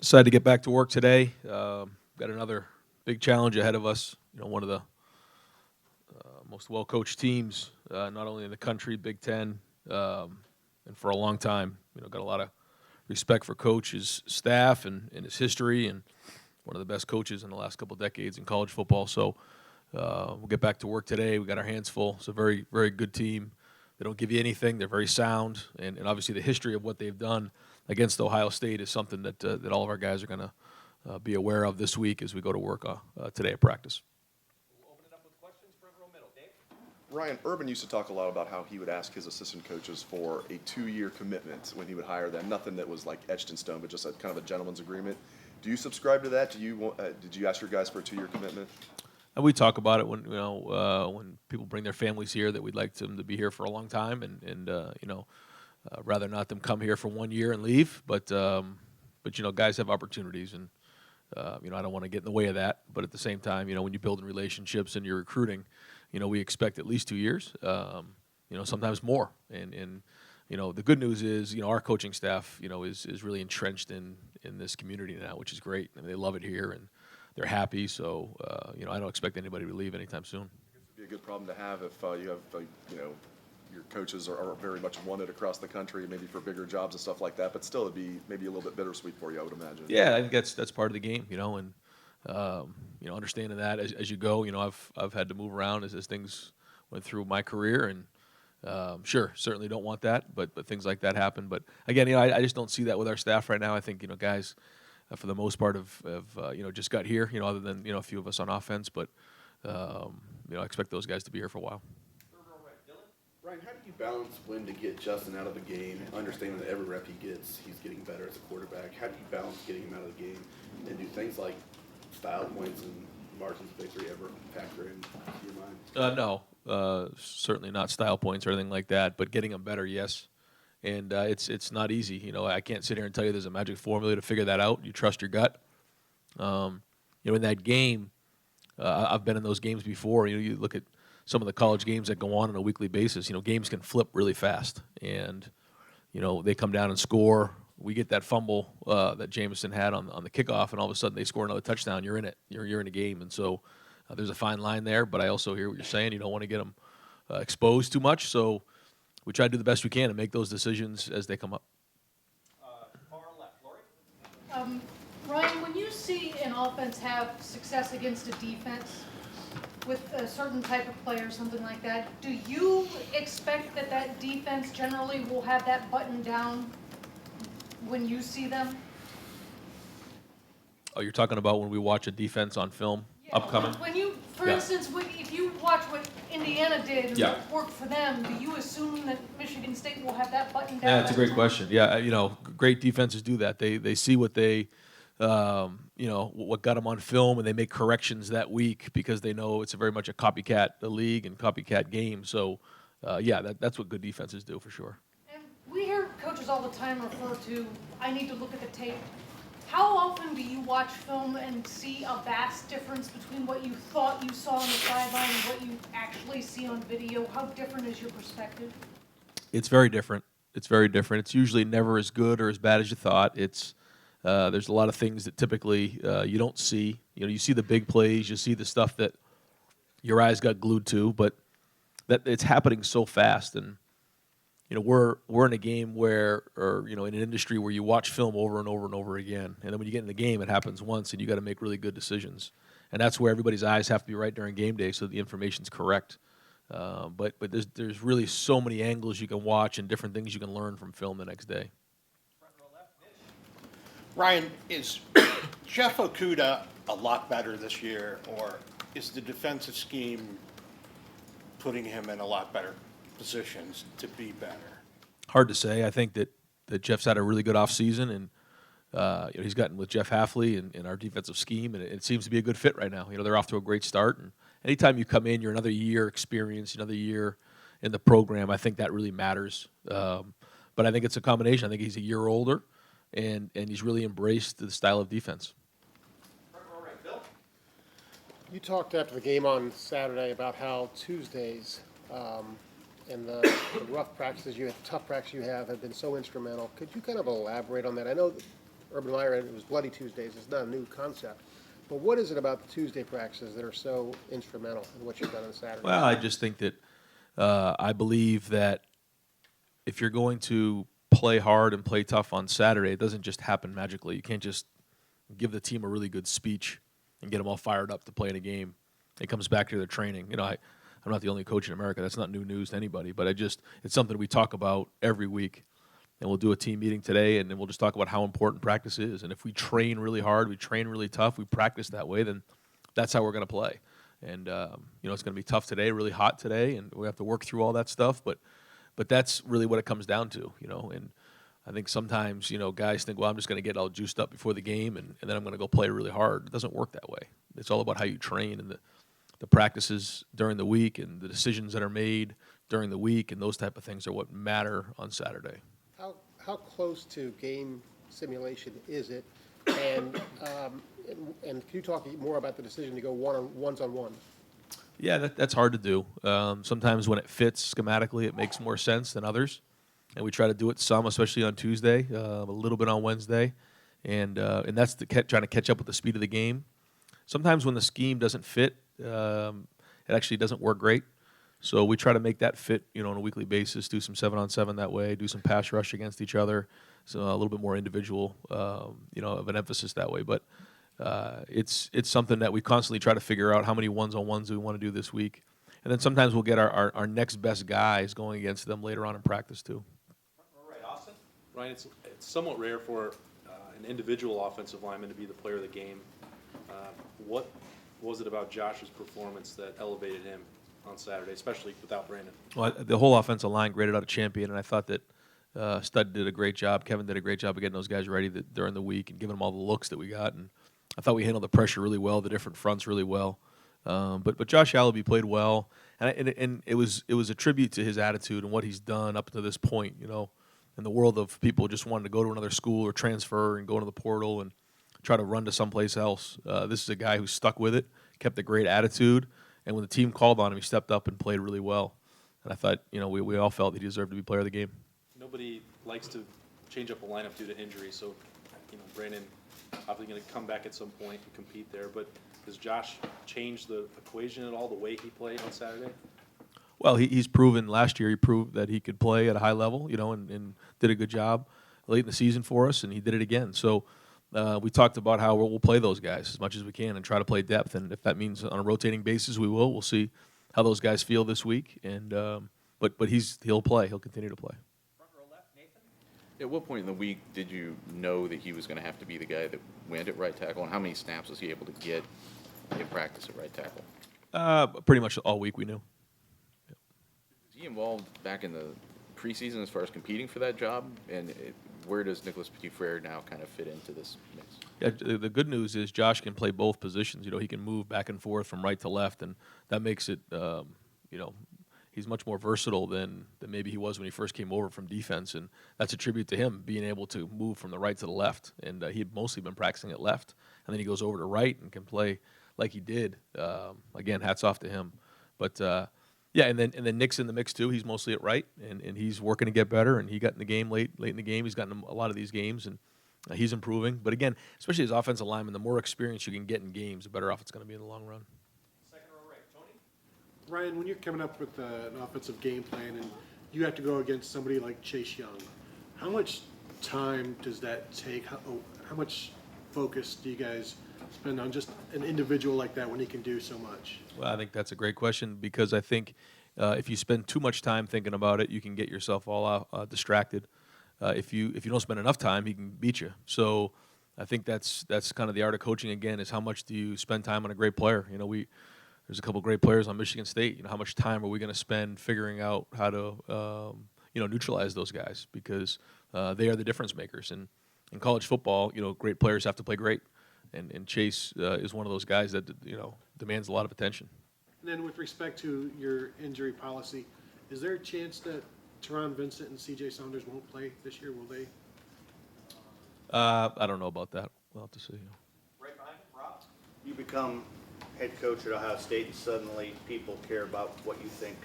Decided to get back to work today. Got another big challenge ahead of us. One of the most well-coached teams, not only in the country, Big Ten, and for a long time. Got a lot of respect for Coach, his staff, and his history, and one of the best coaches in the last couple of decades in college football. So we'll get back to work today. We got our hands full. It's a very, very good team. They don't give you anything. They're very sound, and obviously the history of what they've done against Ohio State is something that all of our guys are going to be aware of this week as we go to work today at practice. We'll open it up with questions for row middle. Dave? Ryan, Urban used to talk a lot about how he would ask his assistant coaches for a 2-year commitment when he would hire them. Nothing that was like etched in stone, but just a kind of a gentleman's agreement. Do you subscribe to that? Did you ask your guys for a 2-year commitment? And we talk about it when people bring their families here, that we'd like them to be here for a long time, and rather not them come here for 1 year and leave. But guys have opportunities, and I don't want to get in the way of that. But at the same time, when you're building relationships and you're recruiting, we expect at least 2 years. Sometimes more. And the good news is, our coaching staff, is really entrenched in this community now, which is great. And they love it here, and they're happy. So I don't expect anybody to leave anytime soon. It would be a good problem to have if you have your coaches are very much wanted across the country, maybe for bigger jobs and stuff like that. But still, it'd be maybe a little bit bittersweet for you, I would imagine. Yeah, I think that's part of the game, and understanding that as you go. I've had to move around as things went through my career, and sure, certainly don't want that, but things like that happen. But again, I just don't see that with our staff right now. I think guys, for the most part, have just got here. Other than a few of us on offense, but I expect those guys to be here for a while. Ryan, how do you balance when to get Justin out of the game, understanding that every rep he gets, he's getting better as a quarterback? How do you balance getting him out of the game, and do things like style points and margins of victory ever factor into your mind? No, certainly not style points or anything like that, but getting them better, yes. And it's not easy. I can't sit here and tell you there's a magic formula to figure that out. You trust your gut. In that game, I've been in those games before. You look at some of the college games that go on a weekly basis. Games can flip really fast, and they come down and score. We get that fumble that Jameson had on the kickoff, and all of a sudden they score another touchdown. You're in it. You're in a game, and so there's a fine line there. But I also hear what you're saying. You don't want to get them exposed too much, so we try to do the best we can and make those decisions as they come up. Far left, Lori? Ryan, when you see an offense have success against a defense with a certain type of player, something like that, do you expect that defense generally will have that button down when you see them? Oh, you're talking about when we watch a defense on film upcoming? When you, for instance, if you watch what Indiana did and what worked for them, do you assume that Michigan State will have that button down? Yeah, that's a great question. Yeah, great defenses do that. They see what they what got them on film, and they make corrections that week because they know it's very much a copycat league and copycat game. So, that's what good defenses do for sure. And we hear coaches all the time refer to, I need to look at the tape. How often do you watch film and see a vast difference between what you thought you saw on the sideline and what you actually see on video? How different is your perspective? It's very different. It's usually never as good or as bad as you thought. There's a lot of things that typically you don't see. You see the big plays, you see the stuff that your eyes got glued to, but that it's happening so fast. And we're in a game or in an industry where you watch film over and over and over again, and then when you get in the game, it happens once, and you got to make really good decisions. And that's where everybody's eyes have to be right during game day, so the information's correct. But there's really so many angles you can watch and different things you can learn from film the next day. Ryan, is Jeff Okuda a lot better this year, or is the defensive scheme putting him in a lot better positions to be better? Hard to say. I think that Jeff's had a really good offseason, and he's gotten with Jeff Hafley in our defensive scheme, and it seems to be a good fit right now. They're off to a great start, and anytime you come in, you're another year experience, another year in the program. I think that really matters. But I think it's a combination. I think he's a year older, and he's really embraced the style of defense. You talked after the game on Saturday about how Tuesdays and the rough practices you have, tough practices you have been so instrumental. Could you kind of elaborate on that? I know Urban Meyer, and it was Bloody Tuesdays. It's not a new concept. But what is it about the Tuesday practices that are so instrumental in what you've done on Saturday? Well, I just think that I believe that if you're going to play hard and play tough on Saturday, it doesn't just happen magically. You can't just give the team a really good speech and get them all fired up to play in a game. It comes back to their training. I'm not the only coach in America. That's not new news to anybody. But it's something we talk about every week. And we'll do a team meeting today, and then we'll just talk about how important practice is. And if we train really hard, we train really tough, we practice that way, then that's how we're going to play. And it's going to be tough today, really hot today, and we have to work through all that stuff. But that's really what it comes down to, And I think sometimes, guys think, well, I'm just going to get all juiced up before the game, and then I'm going to go play really hard. It doesn't work that way. It's all about how you train and the practices during the week and the decisions that are made during the week, and those type of things are what matter on Saturday. How close to game simulation is it? And can you talk more about the decision to go ones on one? Yeah, that's hard to do. Sometimes when it fits schematically, it makes more sense than others. And we try to do it some, especially on Tuesday, a little bit on Wednesday. And that's trying to catch up with the speed of the game. Sometimes when the scheme doesn't fit, it actually doesn't work great. So we try to make that fit, on a weekly basis, do some 7-on-7 that way, do some pass rush against each other, so a little bit more individual, of an emphasis that way. But it's something that we constantly try to figure out how many ones-on-ones do we want to do this week. And then sometimes we'll get our next best guys going against them later on in practice too. All right, Austin? Ryan, it's somewhat rare for an individual offensive lineman to be the player of the game. What was it about Josh's performance that elevated him on Saturday, especially without Brandon? Well, the whole offensive line graded out a champion, and I thought that Stud did a great job. Kevin did a great job of getting those guys ready during the week and giving them all the looks that we got. And I thought we handled the pressure really well, the different fronts really well. But Josh Alabi played well, and it was a tribute to his attitude and what he's done up to this point. In the world of people just wanting to go to another school or transfer and go into the portal and try to run to someplace else. This is a guy who stuck with it, kept a great attitude, and when the team called on him, he stepped up and played really well. And I thought, we all felt that he deserved to be player of the game. Nobody likes to change up a lineup due to injury, so Brandon obviously going to come back at some point and compete there. But does Josh change the equation at all, the way he played on Saturday? Well, he's proven last year. He proved that he could play at a high level, and did a good job late in the season for us, and he did it again. So we talked about how we'll play those guys as much as we can and try to play depth. And if that means on a rotating basis, we will. We'll see how those guys feel this week. And but he'll play. He'll continue to play. Front row left, Nathan? At what point in the week did you know that he was going to have to be the guy that went at right tackle, and how many snaps was he able to get in practice at right tackle? Pretty much all week we knew. Is he involved back in the preseason as far as competing for that job? And where does Nicholas Petit-Frere now kind of fit into this mix? Yeah, the good news is Josh can play both positions. He can move back and forth from right to left, and that makes it, he's much more versatile than maybe he was when he first came over from defense, and that's a tribute to him being able to move from the right to the left. And he had mostly been practicing at left, and then he goes over to right and can play like he did. Again, hats off to him. But yeah, and then Nick's in the mix too. He's mostly at right, and he's working to get better. And he got in the game late in the game. He's gotten a lot of these games, and he's improving. But again, especially as offensive lineman, the more experience you can get in games, the better off it's going to be in the long run. Second row right, Tony? Ryan, when you're coming up with an offensive game plan and you have to go against somebody like Chase Young, how much time does that take? How much focus do you guys spend on just an individual like that when he can do so much? Well, I think that's a great question, because I think if you spend too much time thinking about it, you can get yourself all distracted. If you don't spend enough time, he can beat you. So I think that's kind of the art of coaching again, is how much do you spend time on a great player? There's a couple great players on Michigan State. How much time are we going to spend figuring out how to neutralize those guys, because they are the difference makers. And in college football, great players have to play great. And Chase is one of those guys that demands a lot of attention. And then with respect to your injury policy, is there a chance that Teron Vincent and C.J. Saunders won't play this year? Will they? I don't know about that. We'll have to see. Right behind him, Rob? You become head coach at Ohio State, and suddenly people care about what you think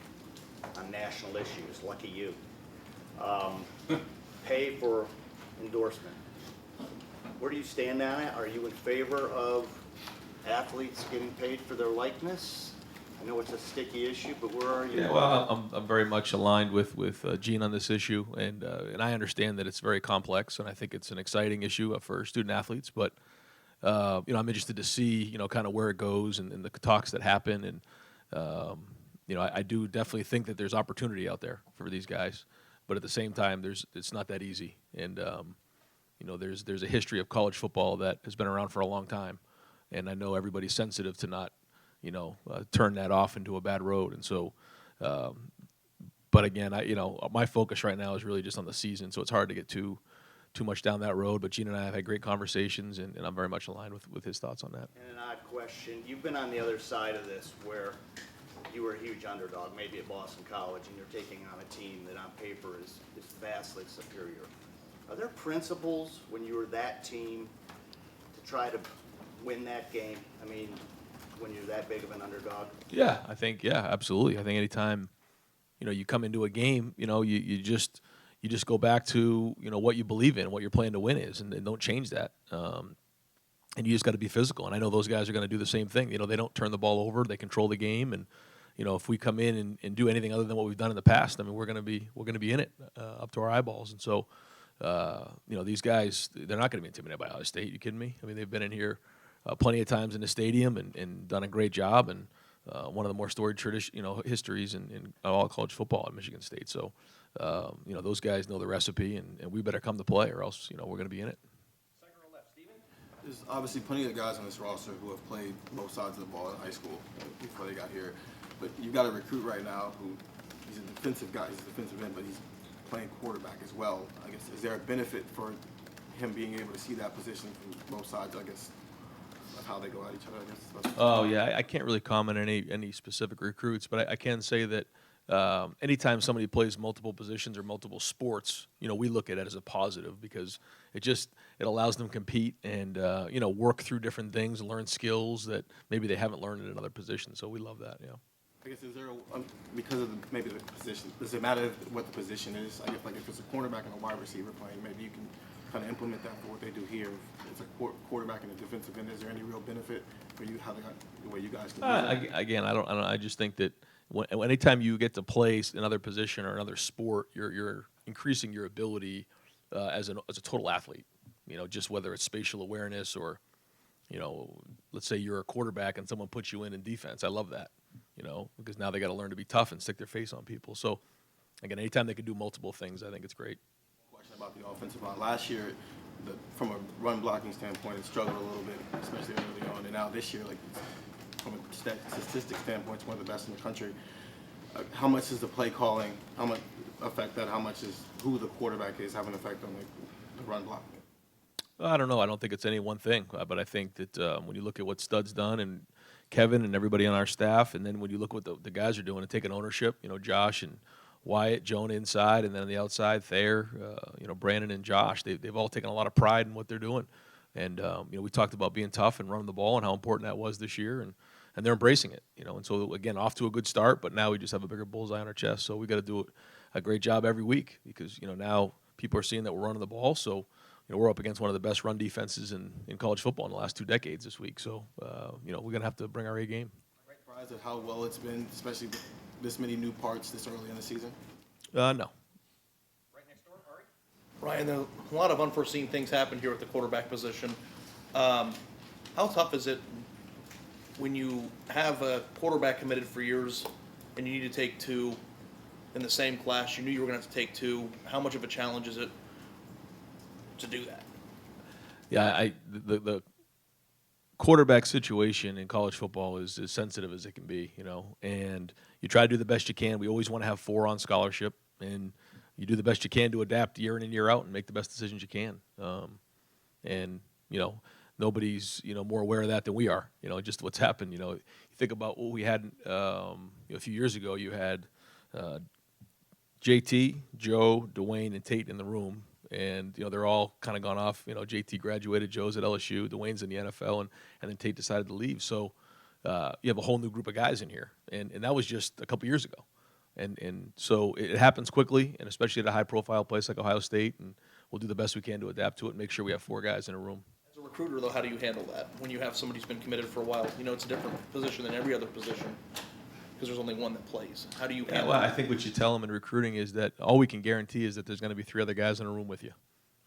on national issues. Lucky you. Pay for endorsement. Where do you stand on it? Are you in favor of athletes getting paid for their likeness? I know it's a sticky issue, but where are you? Yeah, well, I'm very much aligned with Gene on this issue, and I understand that it's very complex, and I think it's an exciting issue for student athletes. But I'm interested to see kind of where it goes and the talks that happen, and I do definitely think that there's opportunity out there for these guys, but at the same time, it's not that easy, and there's a history of college football that has been around for a long time, and I know everybody's sensitive to not turn that off into a bad road. And so, but again, my focus right now is really just on the season, so it's hard to get too much down that road. But Gene and I have had great conversations, and I'm very much aligned with his thoughts on that. And an odd question, you've been on the other side of this where you were a huge underdog, maybe at Boston College, and you're taking on a team that on paper is vastly superior. Are there principles when you were that team to try to win that game? I mean, when you're that big of an underdog? Yeah, I think absolutely. I think anytime you come into a game, you just go back to what you believe in, what your plan to win is, and don't change that. And you just got to be physical. And I know those guys are going to do the same thing. They don't turn the ball over. They control the game. And if we come in and do anything other than what we've done in the past, I mean, we're going to be in it up to our eyeballs. And so, these guys, they're not going to be intimidated by Ohio State. You kidding me? I mean, they've been in here plenty of times in the stadium and done a great job, and one of the more storied histories in all college football at Michigan State. So, those guys know the recipe, and we better come to play, or else we're going to be in it. Second row left, Steven. There's obviously plenty of guys on this roster who have played both sides of the ball in high school before they got here. But you've got a recruit right now who he's a defensive guy, he's a defensive end, but he's playing quarterback as well. I guess, is there a benefit for him being able to see that position from both sides, I guess, of how they go at each other, I guess? Oh, yeah, I can't really comment on any specific recruits, but I can say that anytime somebody plays multiple positions or multiple sports, we look at it as a positive, because it allows them to compete and work through different things and learn skills that maybe they haven't learned in another position. So we love that. Yeah. I guess, is there because of maybe the position, does it matter what the position is? I guess, like, if it's a cornerback and a wide receiver playing, maybe you can kind of implement that for what they do here. If it's a quarterback and a defensive end, is there any real benefit for you, the way you guys can do that? Again, I don't. I just think that anytime you get to play another position or another sport, you're increasing your ability as a total athlete. Just whether it's spatial awareness or, let's say you're a quarterback and someone puts you in defense. I love that, because now they got to learn to be tough and stick their face on people. So, again, anytime they can do multiple things, I think it's great. Question about the offensive line. Last year, from a run blocking standpoint, it struggled a little bit, especially early on. And now this year, like, from a statistic standpoint, it's one of the best in the country. How much is the play calling? How much affect that? How much is who the quarterback is having an effect on the run blocking? I don't know. I don't think it's any one thing, but I think that when you look at what Stud's done and Kevin and everybody on our staff, and then when you look at what the guys are doing and taking ownership, Josh and Wyatt, Jonah inside, and then on the outside, Thayer, Brandon and Josh, they've all taken a lot of pride in what they're doing. And, we talked about being tough and running the ball and how important that was this year, and they're embracing it, And so, again, off to a good start, but now we just have a bigger bullseye on our chest. So we got to do a great job every week because, now people are seeing that we're running the ball. So, we're up against one of the best run defenses in college football in the last 2 decades this week. So, we're going to have to bring our A game. Surprised at how well it's been, especially with this many new parts this early in the season? No. Right next door, Ari. Ryan, a lot of unforeseen things happened here at the quarterback position. How tough is it when you have a quarterback committed for years and you need to take two in the same class? You knew you were going to have to take two. How much of a challenge is it to do that? Yeah, the quarterback situation in college football is as sensitive as it can be, and you try to do the best you can. We always want to have 4 on scholarship, and you do the best you can to adapt year in and year out and make the best decisions you can. And nobody's more aware of that than we are. Just what's happened. You think about what we had a few years ago. You had JT, Joe, Dwayne, and Tate in the room. And, they're all kind of gone off. JT graduated, Joe's at LSU, Dwayne's in the NFL, and then Tate decided to leave. So you have a whole new group of guys in here. And that was just a couple years ago. And so it happens quickly, and especially at a high-profile place like Ohio State. And we'll do the best we can to adapt to it and make sure we have 4 guys in a room. As a recruiter, though, how do you handle that when you have somebody who's been committed for a while? You know, it's a different position than every other position because there's only one that plays. How do you Yeah, handle well, I that? think what you tell them in recruiting is that all we can guarantee is that there's going to be 3 other guys in a room with you,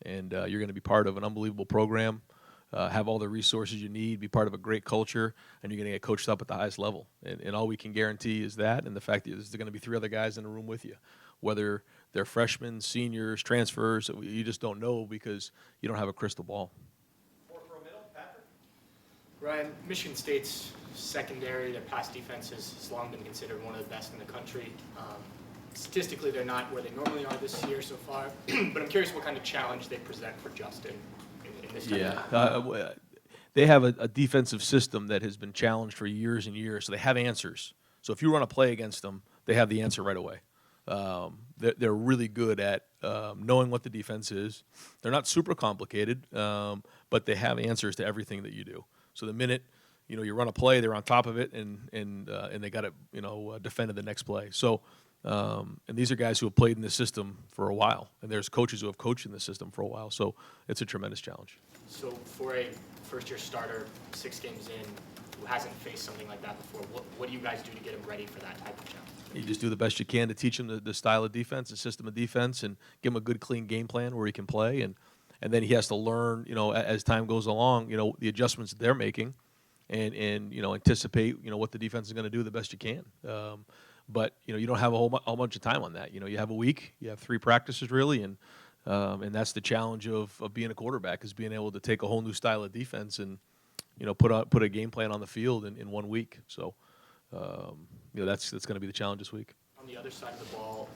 and you're going to be part of an unbelievable program, have all the resources you need, be part of a great culture, and you're going to get coached up at the highest level. And all we can guarantee is that, and the fact that there's going to be 3 other guys in a room with you, whether they're freshmen, seniors, transfers. You just don't know because you don't have a crystal ball. Fourth row middle, Patrick. Ryan, Michigan State's secondary, their pass defense has long been considered one of the best in the country. Statistically, they're not where they normally are this year so far, but I'm curious what kind of challenge they present for Justin in this time. Yeah. They have a defensive system that has been challenged for years and years, so they have answers. So if you run a play against them, they have the answer right away. They're really good at knowing what the defense is. They're not super complicated, but they have answers to everything that you do. So the minute you run a play, they're on top of it, and they got it defended the next play. So and these are guys who have played in the system for a while, and there's coaches who have coached in the system for a while. So it's a tremendous challenge. So for a first-year starter, 6 games in, who hasn't faced something like that before, what do you guys do to get him ready for that type of challenge? You just do the best you can to teach him the style of defense, the system of defense, and give him a good, clean game plan where he can play. And then he has to learn, as time goes along, the adjustments that they're making, and anticipate, what the defense is going to do the best you can. But you don't have a whole bunch of time on that. You have a week, you have 3 practices really, and that's the challenge of being a quarterback, is being able to take a whole new style of defense and put a game plan on the field in 1 week. So that's going to be the challenge this week. On the other side of the ball,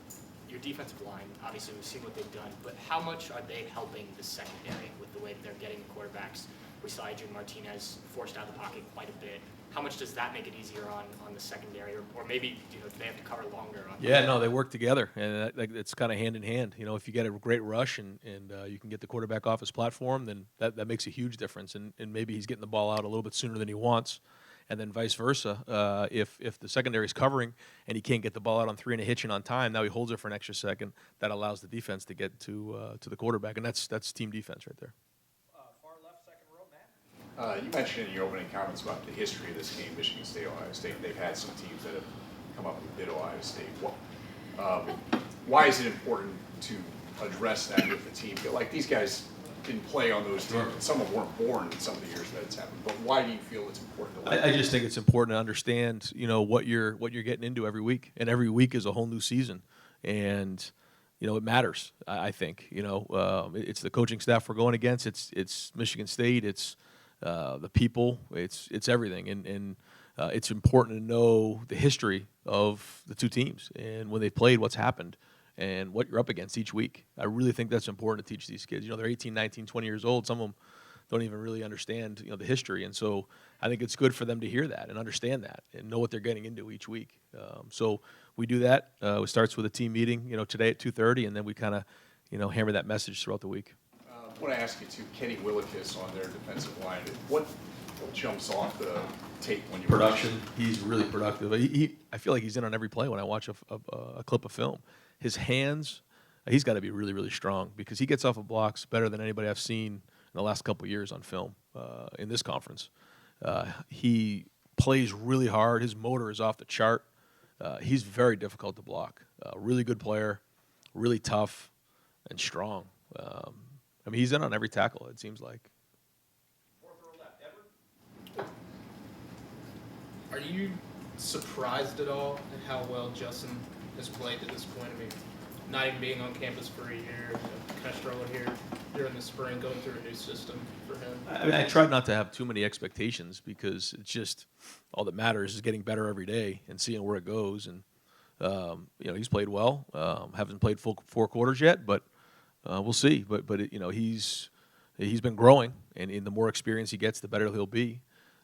your defensive line, obviously we've seen what they've done, but how much are they helping the secondary with the way that they're getting the quarterbacks? We saw Adrian Martinez forced out of the pocket quite a bit. How much does that make it easier on the secondary, or maybe do they have to cover longer? Yeah, they work together, and it's kind of hand in hand. If you get a great rush and you can get the quarterback off his platform, then that makes a huge difference. And maybe he's getting the ball out a little bit sooner than he wants, and then vice versa. If the secondary is covering and he can't get the ball out on 3 and a hitch and on time, now he holds it for an extra second. That allows the defense to get to the quarterback, and that's team defense right there. Far left, second row, Matt. You mentioned in your opening comments about the history of this game, Michigan State, Ohio State. They've had some teams that have come up and bid Ohio State. Why is it important to address that with the team? Like, these guys didn't play on those teams, and some of them weren't born in some of the years that it's happened. But why do you feel it's important to I just think it's important to understand, what you're getting into every week, and every week is a whole new season, and it matters. I think it's the coaching staff we're going against. It's Michigan State. It's the people. It's everything, and it's important to know the history of the 2 teams and when they played, what's happened, and what you're up against each week. I really think that's important to teach these kids. They're 18, 19, 20 years old. Some of them don't even really understand, the history. And so I think it's good for them to hear that and understand that and know what they're getting into each week. So we do that. It starts with a team meeting, today at 2:30, and then we kind of, hammer that message throughout the week. I want to ask you, too, Kenny Willekes on their defensive line. What jumps off the tape when you Production. He's really productive. I feel like he's in on every play when I watch a clip of film. His hands, he's got to be really, really strong because he gets off of blocks better than anybody I've seen in the last couple of years on film in this conference. He plays really hard. His motor is off the chart. He's very difficult to block. Really good player, really tough, and strong. He's in on every tackle, it seems like. Fourth row left, Edward. Are you surprised at all at how well Justin has played to this point? Not even being on campus for a year, kind of struggling here during the spring, going through a new system for him. I tried not to have too many expectations because it's just all that matters is getting better every day and seeing where it goes. And he's played well. Haven't played full 4 quarters yet, but we'll see. But he's been growing, and the more experience he gets, the better he'll be.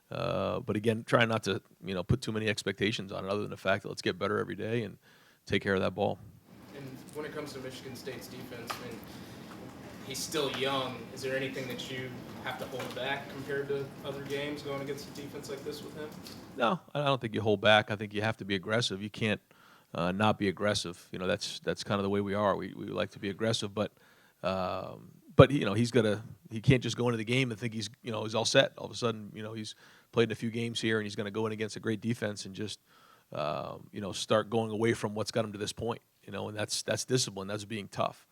But again, trying not to put too many expectations on it, other than the fact that let's get better every day and take care of that ball. And when it comes to Michigan State's defense, he's still young. Is there anything that you have to hold back compared to other games going against a defense like this with him? No, I don't think you hold back. I think you have to be aggressive. You can't not be aggressive. That's kind of the way we are. We like to be aggressive, but but he can't just go into the game and think he's all set. All of a sudden, he's played in a few games here, and he's going to go in against a great defense and just start going away from what's got him to this point. And that's discipline. That's being tough,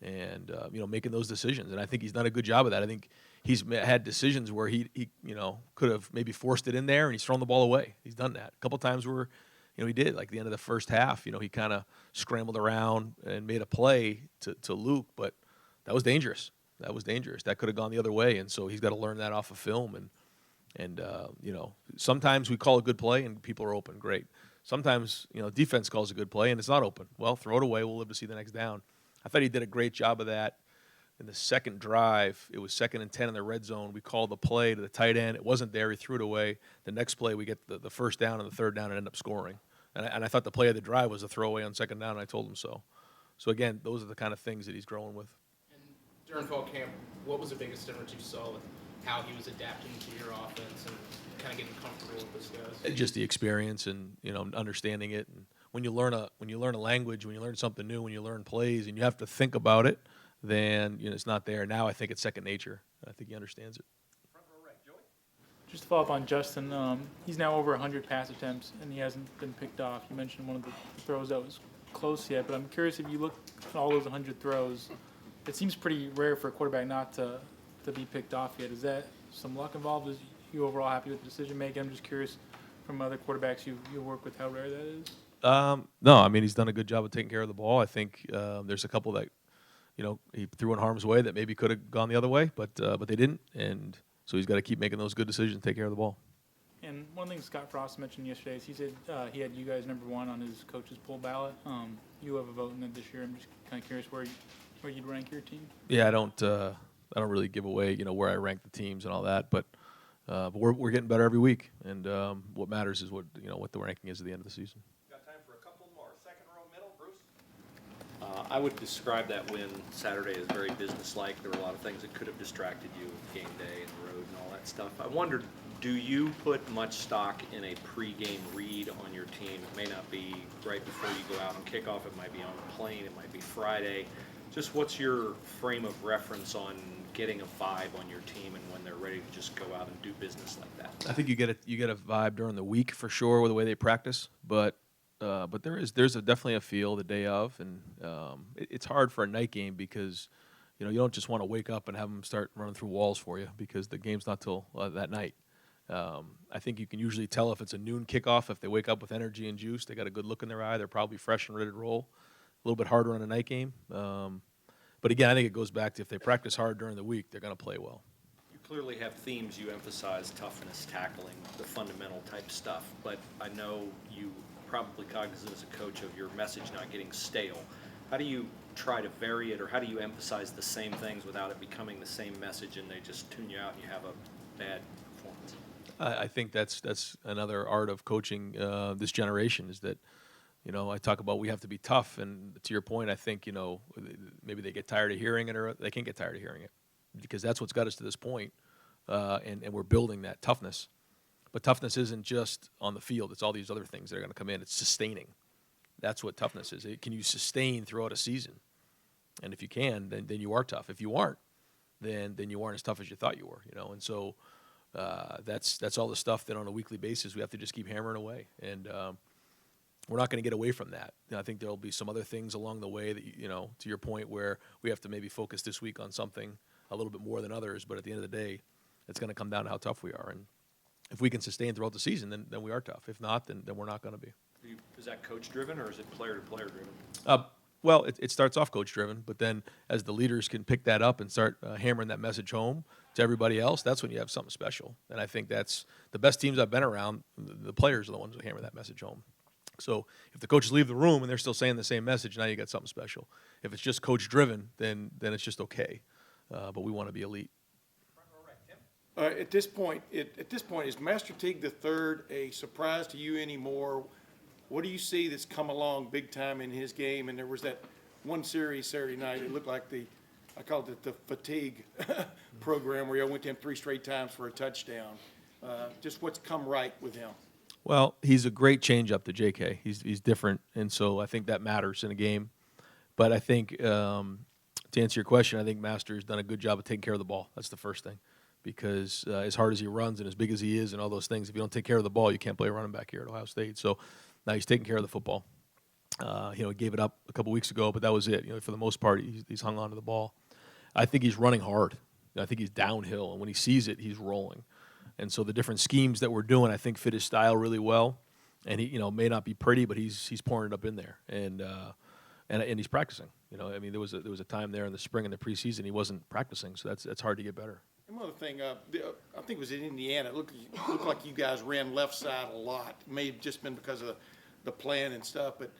and making those decisions. And I think he's done a good job of that. I think he's had decisions where he could have maybe forced it in there, and he's thrown the ball away. He's done that a couple times where he did, like the end of the first half. He kind of scrambled around and made a play to Luke, but that was dangerous. That could have gone the other way, and so he's got to learn that off of film. And sometimes we call a good play and people are open. Great. Sometimes defense calls a good play and it's not open. Well, throw it away. We'll live to see the next down. I thought he did a great job of that. In the second drive, it was 2nd and 10 in the red zone. We called the play to the tight end. It wasn't there. He threw it away. The next play, we get the first down and the third down and end up scoring. And I thought the play of the drive was a throwaway on 2nd down, and I told him so. So, again, those are the kind of things that he's growing with. And during fall camp, what was the biggest difference you saw with how he was adapting to your offense and kind of getting comfortable with this guys? Just the experience and understanding it. And when you learn a language, when you learn something new, when you learn plays, and you have to think about it, then it's not there. Now I think it's second nature. I think he understands it. Front row right, Joey. Just to follow up on Justin, he's now over 100 pass attempts, and he hasn't been picked off. You mentioned one of the throws that was close yet, but I'm curious if you look at all those 100 throws, it seems pretty rare for a quarterback not to be picked off yet. Is that some luck involved? Is you overall happy with the decision making? I'm just curious from other quarterbacks you work with how rare that is. No, I mean he's done a good job of taking care of the ball. I think there's a couple that he threw in harm's way that maybe could have gone the other way, but they didn't, and so he's got to keep making those good decisions and take care of the ball. And one thing Scott Frost mentioned yesterday is he said he had you guys number 1 on his coach's poll ballot. You have a vote in it this year. I'm just kind of curious where you'd rank your team. Yeah, I don't really give away where I rank the teams and all that, but we're getting better every week, and what matters is what the ranking is at the end of the season. Got time for a couple more. Second row middle, Bruce. I would describe that win Saturday as very businesslike. There were a lot of things that could have distracted you, game day and the road and all that stuff. I wondered, do you put much stock in a pregame read on your team? It may not be right before you go out on kickoff. It might be on a plane. It might be Friday. Just what's your frame of reference on getting a vibe on your team and when they're ready to just go out and do business like that? I think you get a vibe during the week for sure with the way they practice, but there's definitely a feel the day of, and it's hard for a night game because you don't just want to wake up and have them start running through walls for you because the game's not till that night. I think you can usually tell if it's a noon kickoff if they wake up with energy and juice. They got a good look in their eye. They're probably fresh and ready to roll. A little bit harder on a night game, but again, I think it goes back to if they practice hard during the week, they're going to play well. You clearly have themes you emphasize: toughness, tackling, the fundamental type stuff. But I know you probably cognizant as a coach of your message not getting stale. How do you try to vary it, or how do you emphasize the same things without it becoming the same message and they just tune you out and you have a bad performance? I think that's another art of coaching this generation is that, I talk about we have to be tough, and to your point, I think, maybe they get tired of hearing it or they can't get tired of hearing it because that's what's got us to this point, and we're building that toughness. But toughness isn't just on the field. It's all these other things that are going to come in. It's sustaining. That's what toughness is. Can you sustain throughout a season? And if you can, then you are tough. If you aren't, then you aren't as tough as you thought you were. And so that's all the stuff that on a weekly basis we have to just keep hammering away. And we're not going to get away from that. I think there'll be some other things along the way that, to your point, where we have to maybe focus this week on something a little bit more than others. But at the end of the day, it's going to come down to how tough we are. And if we can sustain throughout the season, then we are tough. If not, then we're not going to be. Is that coach-driven or is it player-to-player driven? Well, it starts off coach-driven, but then as the leaders can pick that up and start hammering that message home to everybody else, that's when you have something special. And I think that's the best teams I've been around. The players are the ones who hammer that message home. So if the coaches leave the room and they're still saying the same message, now you got something special. If it's just coach-driven, then it's just okay. But we want to be elite. At this point, is Master Teague III a surprise to you anymore? What do you see that's come along big time in his game? And there was that one series Saturday night. It looked like I called it the fatigue program, where y'all went to him 3 straight times for a touchdown. Just what's come right with him? Well, he's a great change-up to J.K. He's different, and so I think that matters in a game. But I think to to answer your question, I think Master's done a good job of taking care of the ball. That's the first thing. Because as hard as he runs and as big as he is and all those things, if you don't take care of the ball, you can't play running back here at Ohio State. So now he's taking care of the football. He gave it up a couple weeks ago, but that was it. For the most part, he's hung on to the ball. I think he's running hard. I think he's downhill, and when he sees it, he's rolling. And so the different schemes that we're doing, I think, fit his style really well. And he, may not be pretty, but he's pouring it up in there, and he's practicing. There was a time there in the spring in the preseason he wasn't practicing, so that's hard to get better. And one other thing, I think it was in Indiana. It looked like you guys ran left side a lot. It may have just been because of the plan and stuff. But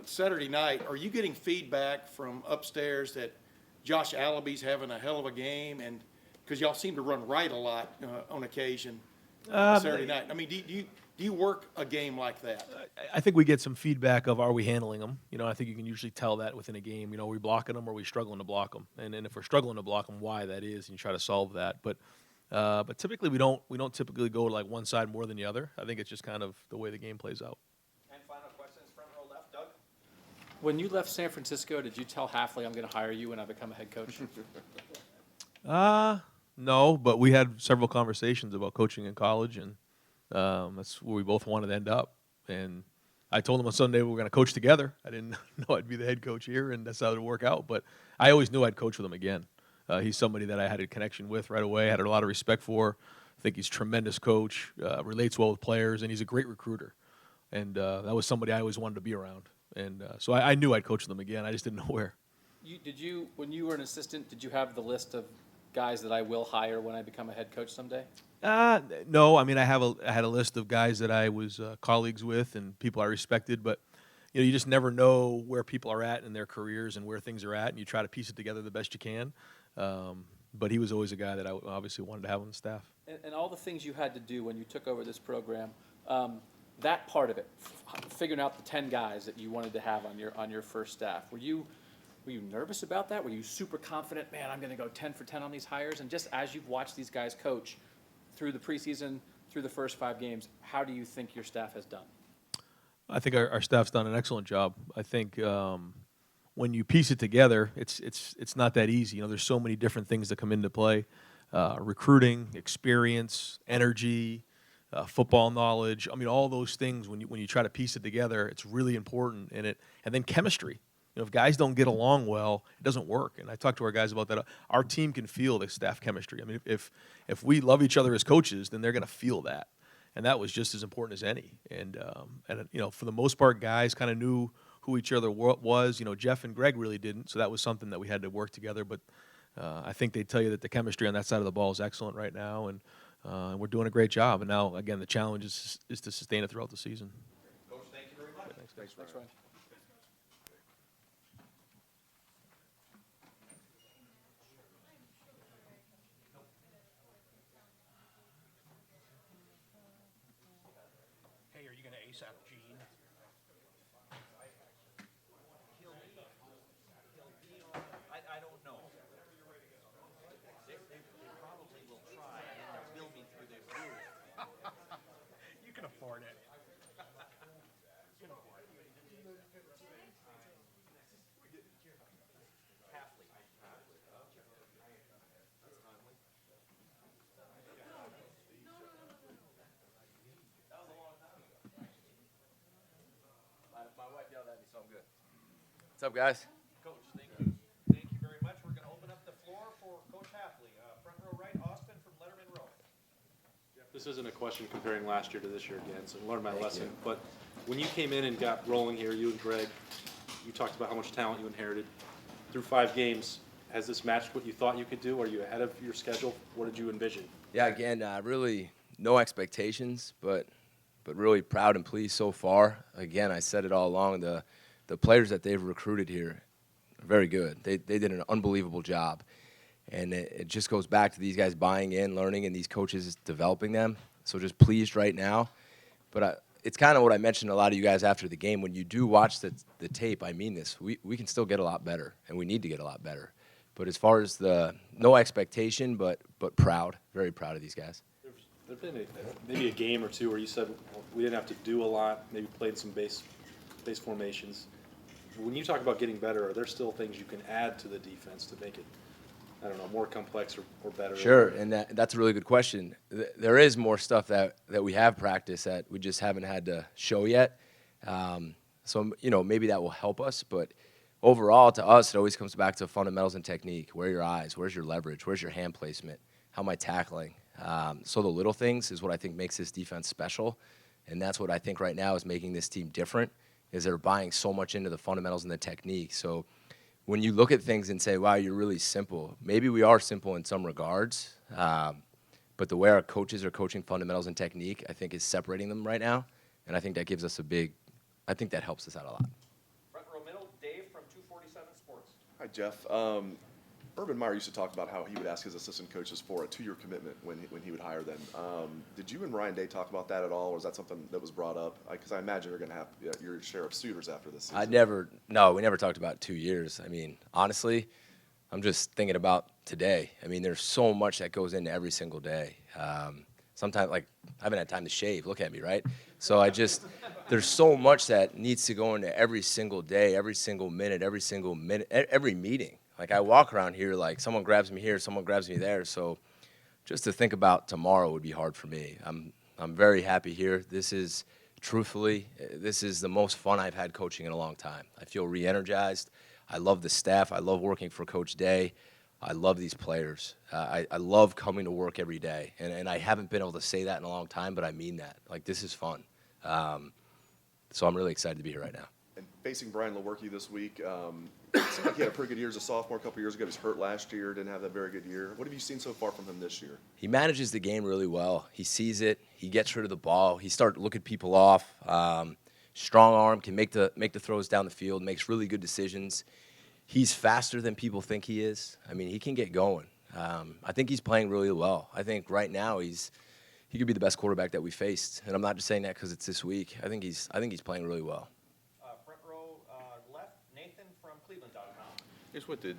Saturday night, are you getting feedback from upstairs that Josh Alabi's having a hell of a game? And because y'all seem to run right a lot on occasion Saturday night. Do you work a game like that? I think we get some feedback of, are we handling them? I think you can usually tell that within a game. Are we blocking them or are we struggling to block them? And if we're struggling to block them, why that is, and you try to solve that. But typically we don't typically go like one side more than the other. I think it's just kind of the way the game plays out. And final questions, front row left, Doug. When you left San Francisco, did you tell Hafley I'm going to hire you when I become a head coach? No, but we had several conversations about coaching in college, and that's where we both wanted to end up. And I told him on Sunday we were going to coach together. I didn't know I'd be the head coach here, and that's how it would work out. But I always knew I'd coach with him again. He's somebody that I had a connection with right away, had a lot of respect for. I think he's a tremendous coach, relates well with players, and he's a great recruiter. And that was somebody I always wanted to be around. And so I knew I'd coach with him again. I just didn't know where. When you were an assistant, did you have the list of guys that I will hire when I become a head coach someday? No, I had a list of guys that I was colleagues with and people I respected, but you just never know where people are at in their careers and where things are at, and you try to piece it together the best you can. But he was always a guy that I obviously wanted to have on the staff. And all the things you had to do when you took over this program, that part of it, figuring out the 10 guys that you wanted to have on your first staff, were you nervous about that? Were you super confident, man, I'm going to go 10 for 10 on these hires? And just as you've watched these guys coach through the preseason, through the first 5 games, how do you think your staff has done? I think our staff's done an excellent job. I think when you piece it together, it's not that easy. There's so many different things that come into play: recruiting, experience, energy, football knowledge. All those things. When you try to piece it together, it's really important. And then chemistry. If guys don't get along well, it doesn't work. And I talked to our guys about that. Our team can feel the staff chemistry. If we love each other as coaches, then they're going to feel that. And that was just as important as any. And for the most part, guys kind of knew who each other was. Jeff and Greg really didn't, so that was something that we had to work together. But I think they tell you that the chemistry on that side of the ball is excellent right now, and we're doing a great job. And now, again, the challenge is to sustain it throughout the season. Coach, thank you very much. Thanks, Ryan. Hey, are you going to ASAP Gene? I don't know. They probably will try, and they'll bill me through their group. You can afford it. You can afford it. Hafley. My wife yelled at me, so I'm good. What's up, guys? Coach, thank you. Thank you very much. We're going to open up the floor for Coach Hafley. Front row right, Austin from Lettermen Row. This isn't a question comparing last year to this year again, so I learned my lesson. But when you came in and got rolling here, you and Greg, you talked about how much talent you inherited. Through 5 games, has this matched what you thought you could do? Are you ahead of your schedule? What did you envision? Yeah, again, really no expectations, but really proud and pleased so far. Again, I said it all along, the players that they've recruited here are very good. They did an unbelievable job. And it just goes back to these guys buying in, learning, and these coaches developing them. So just pleased right now. But it's kind of what I mentioned to a lot of you guys after the game. When you do watch the tape, I mean this, we can still get a lot better, and we need to get a lot better. But as far as no expectation, but proud, very proud of these guys. There's been maybe a game or two where you said we didn't have to do a lot, maybe played some base formations. when you talk about getting better, are there still things you can add to the defense to make it, I don't know, more complex or better? Sure, and that's a really good question. There is more stuff that we have practiced that we just haven't had to show yet. So, maybe that will help us. But overall, to us, it always comes back to fundamentals and technique. Where are your eyes? Where's your leverage? Where's your hand placement? How am I tackling? So the little things is what I think makes this defense special. And that's what I think right now is making this team different, is they're buying so much into the fundamentals and the technique. So when you look at things and say, wow, you're really simple, maybe we are simple in some regards, but the way our coaches are coaching fundamentals and technique, I think is separating them right now, and I think that gives us I think that helps us out a lot. Front row middle, Dave from 247 Sports. Hi, Jeff. Urban Meyer used to talk about how he would ask his assistant coaches for a 2-year commitment when he would hire them. Did you and Ryan Day talk about that at all, or is that something that was brought up? Because I imagine you're going to have your share of suitors after this season. We never talked about 2 years. I mean, honestly, I'm just thinking about today. I mean, there's so much that goes into every single day. Sometimes, I haven't had time to shave. Look at me, right? So there's so much that needs to go into every single day, every single minute, every meeting. I walk around here, someone grabs me here, someone grabs me there. So just to think about tomorrow would be hard for me. I'm very happy here. This is the most fun I've had coaching in a long time. I feel re-energized. I love the staff. I love working for Coach Day. I love these players. I love coming to work every day. And I haven't been able to say that in a long time, but I mean that. This is fun. So I'm really excited to be here right now. And facing Brian Lewerke this week, it seemed like he had a pretty good year as a sophomore a couple years ago. He was hurt last year, didn't have that very good year. What have you seen so far from him this year? He manages the game really well. He sees it. He gets rid of the ball. He starts looking people off. Strong arm, can make the throws down the field, makes really good decisions. He's faster than people think he is. I mean, he can get going. I think he's playing really well. I think right now he could be the best quarterback that we faced. And I'm not just saying that because it's this week. I think he's playing really well. Front row left, Nathan from Cleveland.com. Here's what did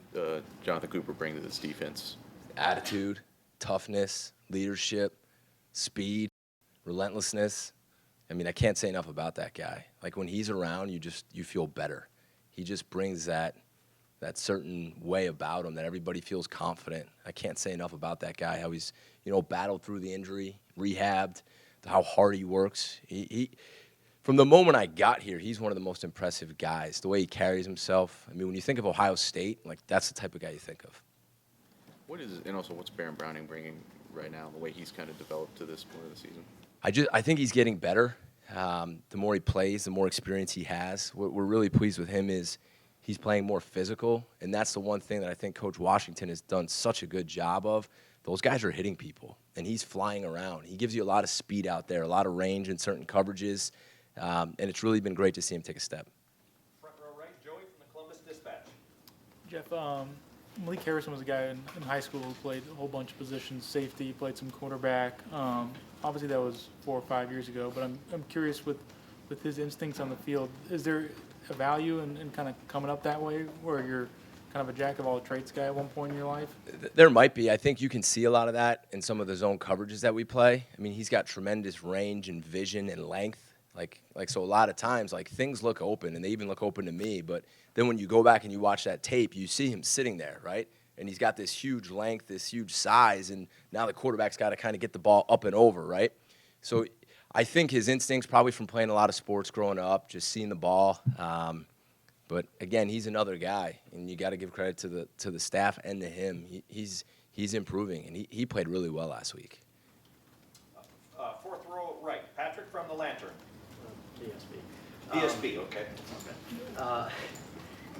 Jonathan Cooper bring to this defense? Attitude, toughness, leadership, speed, relentlessness. I mean, I can't say enough about that guy. When he's around, you feel better. He just brings that certain way about him that everybody feels confident. I can't say enough about that guy, how he's, battled through the injury, rehabbed, how hard he works. He from the moment I got here, he's one of the most impressive guys, the way he carries himself. I mean, when you think of Ohio State, that's the type of guy you think of. And also what's Baron Browning bringing right now, the way he's kind of developed to this point of the season? I think he's getting better. The more he plays, the more experience he has. What we're really pleased with him is he's playing more physical, and that's the one thing that I think Coach Washington has done such a good job of. Those guys are hitting people, and he's flying around. He gives you a lot of speed out there, a lot of range in certain coverages, and it's really been great to see him take a step. Front row right, Joey from the Columbus Dispatch. Jeff, Malik Harrison was a guy in high school who played a whole bunch of positions, safety, played some quarterback. Obviously that was 4 or 5 years ago, but I'm curious with his instincts on the field, is there a value in kind of coming up that way where you're kind of a jack of all trades guy at one point in your life? There might be. I think you can see a lot of that in some of the zone coverages that we play. I mean, he's got tremendous range and vision and length. So a lot of times, things look open, and they even look open to me. But then when you go back and you watch that tape, you see him sitting there, right? And he's got this huge length, this huge size, and now the quarterback's got to kind of get the ball up and over, right? So I think his instincts, probably from playing a lot of sports growing up, just seeing the ball. But again, he's another guy, and you got to give credit to the staff and to him. He's improving, and he played really well last week. Fourth row right, Patrick from the Lantern. DSB. DSB, okay.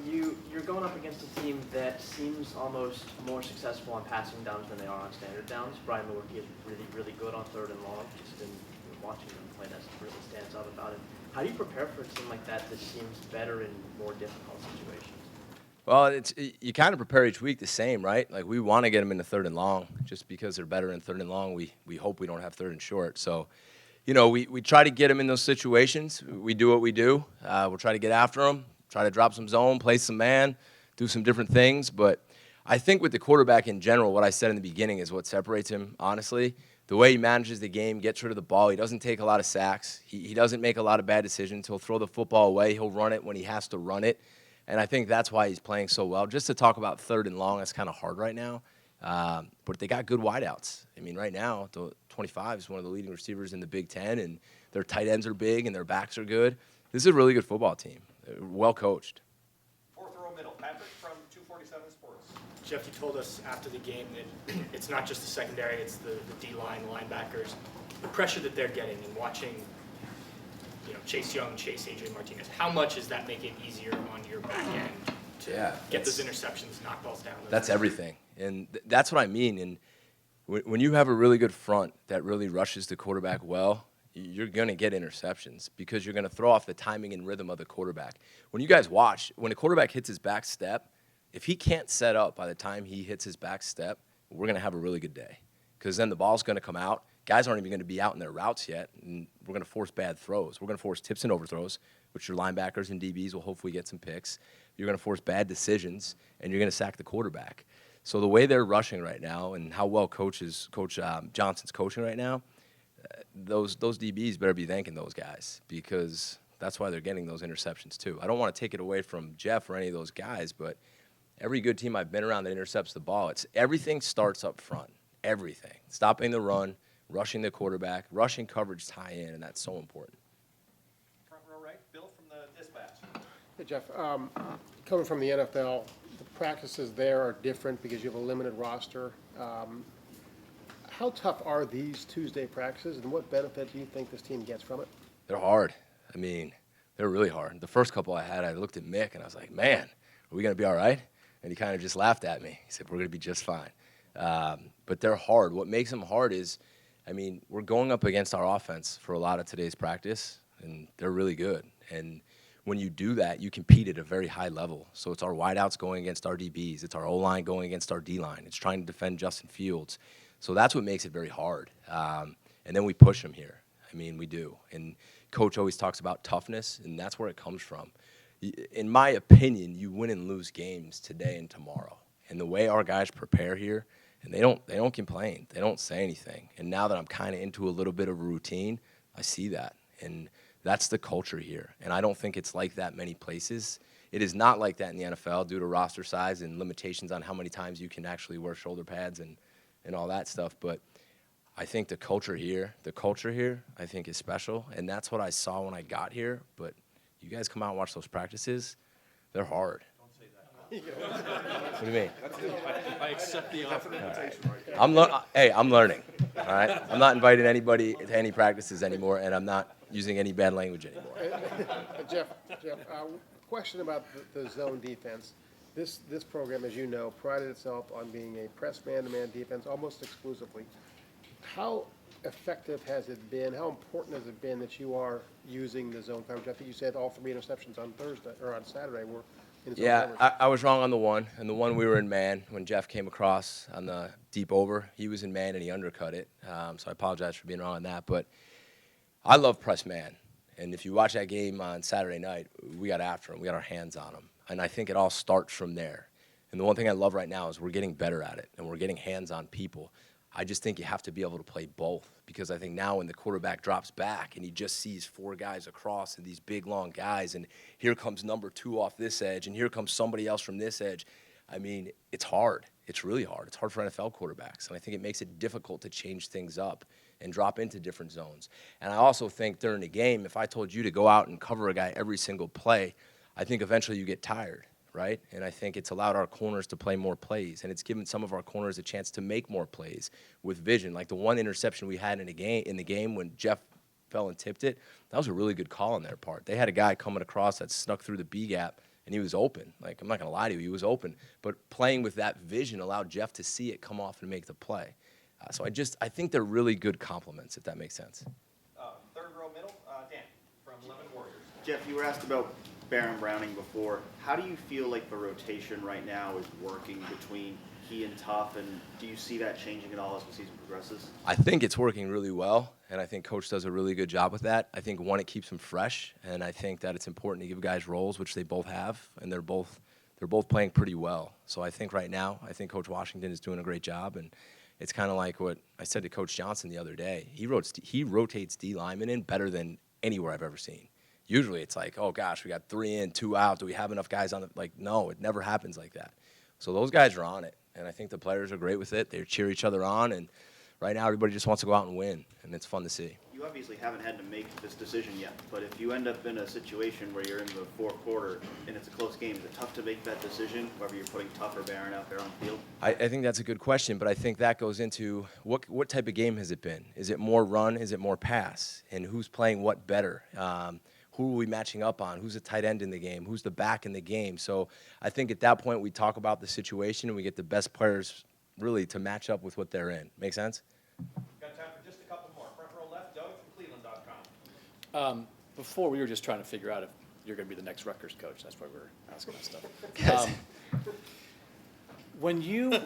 You're going up against a team that seems almost more successful on passing downs than they are on standard downs. Brian Lewerke is really, really good on 3rd and long. Just in watching him play, that really stands out about him. How do you prepare for a team like that seems better in more difficult situations? Well, you kind of prepare each week the same, right? We want to get them into 3rd and long, just because they're better in 3rd and long. We hope we don't have 3rd and short. So, we try to get them in those situations. We do what we do. We'll try to get after them, try to drop some zone, play some man, do some different things. But I think with the quarterback in general, what I said in the beginning is what separates him, honestly. The way he manages the game, gets rid of the ball. He doesn't take a lot of sacks. He doesn't make a lot of bad decisions. He'll throw the football away. He'll run it when he has to run it. And I think that's why he's playing so well. Just to talk about 3rd and long, that's kind of hard right now. But they got good wideouts. I mean, right now, the 25 is one of the leading receivers in the Big Ten, and their tight ends are big and their backs are good. This is a really good football team, well coached. 4th row middle, Patrick from 247 Sports. Jeff, you told us after the game that it's not just the secondary, it's the D-line, linebackers. The pressure that they're getting and watching, Chase Young, Chase A.J. Martinez, how much is that making it easier on your back end to get those interceptions, knock balls down? That's everything. And that's what I mean. And when you have a really good front that really rushes the quarterback well, you're going to get interceptions because you're going to throw off the timing and rhythm of the quarterback. When you guys watch, when a quarterback hits his back step, if he can't set up by the time he hits his back step, we're going to have a really good day because then the ball's going to come out. Guys aren't even going to be out in their routes yet, and we're going to force bad throws. We're going to force tips and overthrows, which your linebackers and DBs will hopefully get some picks. You're going to force bad decisions, and you're going to sack the quarterback. So the way they're rushing right now and how well Coach Johnson's coaching right now, those DBs better be thanking those guys because that's why they're getting those interceptions too. I don't want to take it away from Jeff or any of those guys, but every good team I've been around that intercepts the ball, everything starts up front. Everything. Stopping the run, rushing the quarterback, rushing coverage tie in, and that's so important. Front row right, Bill from the Dispatch. Hey, Jeff, coming from the NFL, the practices there are different because you have a limited roster. How tough are these Tuesday practices, and what benefit do you think this team gets from it? They're hard. I mean, they're really hard. The first couple I had, I looked at Mick, and I was like, man, are we going to be all right? And he kind of just laughed at me. He said, we're going to be just fine. But they're hard. What makes them hard is, I mean, we're going up against our offense for a lot of today's practice, and they're really good. And when you do that, you compete at a very high level. So it's our wideouts going against our DBs. It's our O-line going against our D-line. It's trying to defend Justin Fields. So that's what makes it very hard. And then we push them here. I mean, we do. And Coach always talks about toughness, and that's where it comes from. In my opinion, you win and lose games today and tomorrow. And the way our guys prepare here, and they don't complain. They don't say anything. And now that I'm kind of into a little bit of a routine, I see that. And that's the culture here. And I don't think it's like that many places. It is not like that in the NFL due to roster size and limitations on how many times you can actually wear shoulder pads and all that stuff. But I think the culture here, I think is special. And that's what I saw when I got here. But you guys come out and watch those practices, they're hard. What do you mean? I accept the offer. Hey, I'm learning. All right, I'm not inviting anybody to any practices anymore, and I'm not using any bad language anymore. Jeff, question about the zone defense. This program, as you know, prided itself on being a press man-to-man defense almost exclusively. How effective has it been? How important has it been that you are using the zone coverage? I think you said all 3 interceptions on Saturday were in zone coverage. I was wrong on the one. And the one we were in man when Jeff came across on the deep over. He was in man and he undercut it. So I apologize for being wrong on that. But I love press man. And if you watch that game on Saturday night, we got after him. We got our hands on him. And I think it all starts from there. And the one thing I love right now is we're getting better at it, and we're getting hands on people. I just think you have to be able to play both, because I think now when the quarterback drops back and he just sees 4 guys across and these big, long guys, and here comes number 2 off this edge, and here comes somebody else from this edge, I mean, it's hard. It's really hard. It's hard for NFL quarterbacks, and I think it makes it difficult to change things up and drop into different zones. And I also think during the game, if I told you to go out and cover a guy every single play, I think eventually you get tired, right? And I think it's allowed our corners to play more plays, and it's given some of our corners a chance to make more plays with vision. Like the one interception we had in the game when Jeff fell and tipped it, that was a really good call on their part. They had a guy coming across that snuck through the B gap, and he was open. Like, I'm not going to lie to you, he was open. But playing with that vision allowed Jeff to see it come off and make the play. So I think they're really good compliments, if that makes sense. 3rd row middle, Dan from 11 Warriors. Jeff, you were asked about Baron Browning before. How do you feel like the rotation right now is working between he and Tough, and do you see that changing at all as the season progresses? I think it's working really well, and I think Coach does a really good job with that. I think, one, it keeps them fresh, and I think that it's important to give guys roles, which they both have, and they're both playing pretty well. So I think right now, I think Coach Washington is doing a great job, and it's kind of like what I said to Coach Johnson the other day. He rotates D linemen in better than anywhere I've ever seen. Usually it's like, oh gosh, we got 3 in, 2 out. Do we have enough guys on the, like, no, it never happens like that. So those guys are on it, and I think the players are great with it. They cheer each other on, and right now everybody just wants to go out and win, and it's fun to see. You obviously haven't had to make this decision yet, but if you end up in a situation where you're in the fourth quarter and it's a close game, is it tough to make that decision, whether you're putting Tough or Barron out there on the field? I think that's a good question, but I think that goes into what type of game has it been? Is it more run? Is it more pass? And who's playing what better? Who are we matching up on? Who's the tight end in the game? Who's the back in the game? So I think at that point we talk about the situation and we get the best players really to match up with what they're in. Make sense? Got time for just a couple more. Front row left, Doug from Cleveland.com. Before, we were just trying to figure out if you're going to be the next Rutgers coach. That's why we were asking that stuff. When you,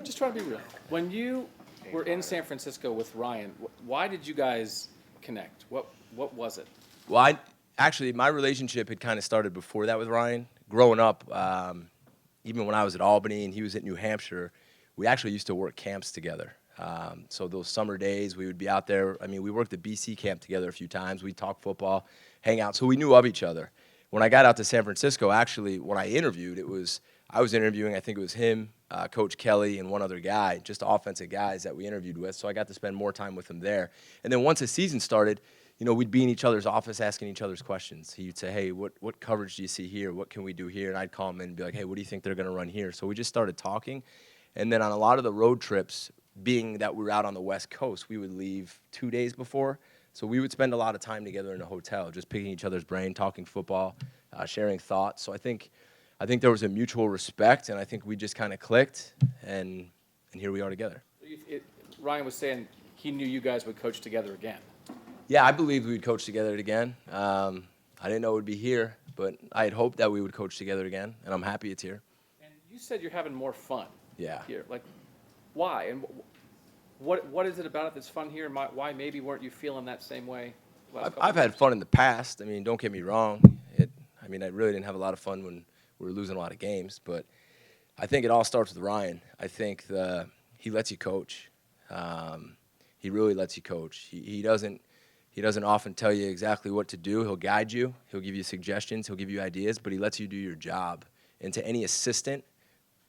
just trying to be real, when you were in San Francisco with Ryan, why did you guys connect? What was it? Well, actually, my relationship had kind of started before that with Ryan. Growing up, even when I was at Albany and he was at New Hampshire, we actually used to work camps together. So those summer days, we would be out there. I mean, we worked at BC camp together a few times. We'd talk football, hang out. So we knew of each other. When I got out to San Francisco, actually, when I interviewed, I was interviewing, I think it was him, Coach Kelly, and one other guy, just offensive guys that we interviewed with. So I got to spend more time with him there. And then once the season started, you know, we'd be in each other's office asking each other's questions. He'd say, hey, what coverage do you see here? What can we do here? And I'd call him in and be like, hey, what do you think they're going to run here? So we just started talking. And then on a lot of the road trips, being that we were out on the West Coast, we would leave 2 days before. So we would spend a lot of time together in a hotel, just picking each other's brain, talking football, sharing thoughts. So I think there was a mutual respect, and I think we just kind of clicked, and here we are together. Ryan was saying he knew you guys would coach together again. Yeah, I believed we'd coach together again. I didn't know it would be here, but I had hoped that we would coach together again, and I'm happy it's here. And you said you're having more fun. Yeah. Here, like, why? And what is it about it that's fun here? And why maybe weren't you feeling that same way? I've had fun in the past. I mean, don't get me wrong. I really didn't have a lot of fun when we were losing a lot of games, but I think it all starts with Ryan. I think he lets you coach. He really lets you coach. He doesn't often tell you exactly what to do. He'll guide you. He'll give you suggestions. He'll give you ideas, but he lets you do your job. And to any assistant,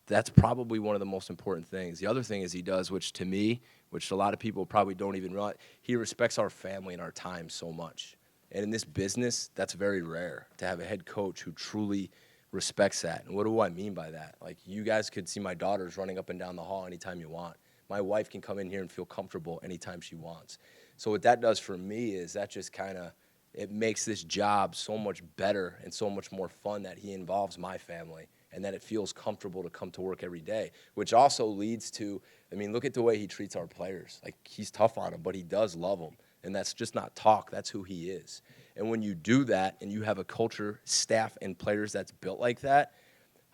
that's probably one of the most important things. The other thing is he does, which to me, which a lot of people probably don't even realize, he respects our family and our time so much. And in this business, that's very rare to have a head coach who truly respects that. And what do I mean by that? Like, you guys could see my daughters running up and down the hall anytime you want. My wife can come in here and feel comfortable anytime she wants. So what that does for me is that just kind of, it makes this job so much better and so much more fun that he involves my family and that it feels comfortable to come to work every day, which also leads to, I mean, look at the way he treats our players. Like, he's tough on them, but he does love them. And that's just not talk. That's who he is. And when you do that and you have a culture, staff, and players that's built like that,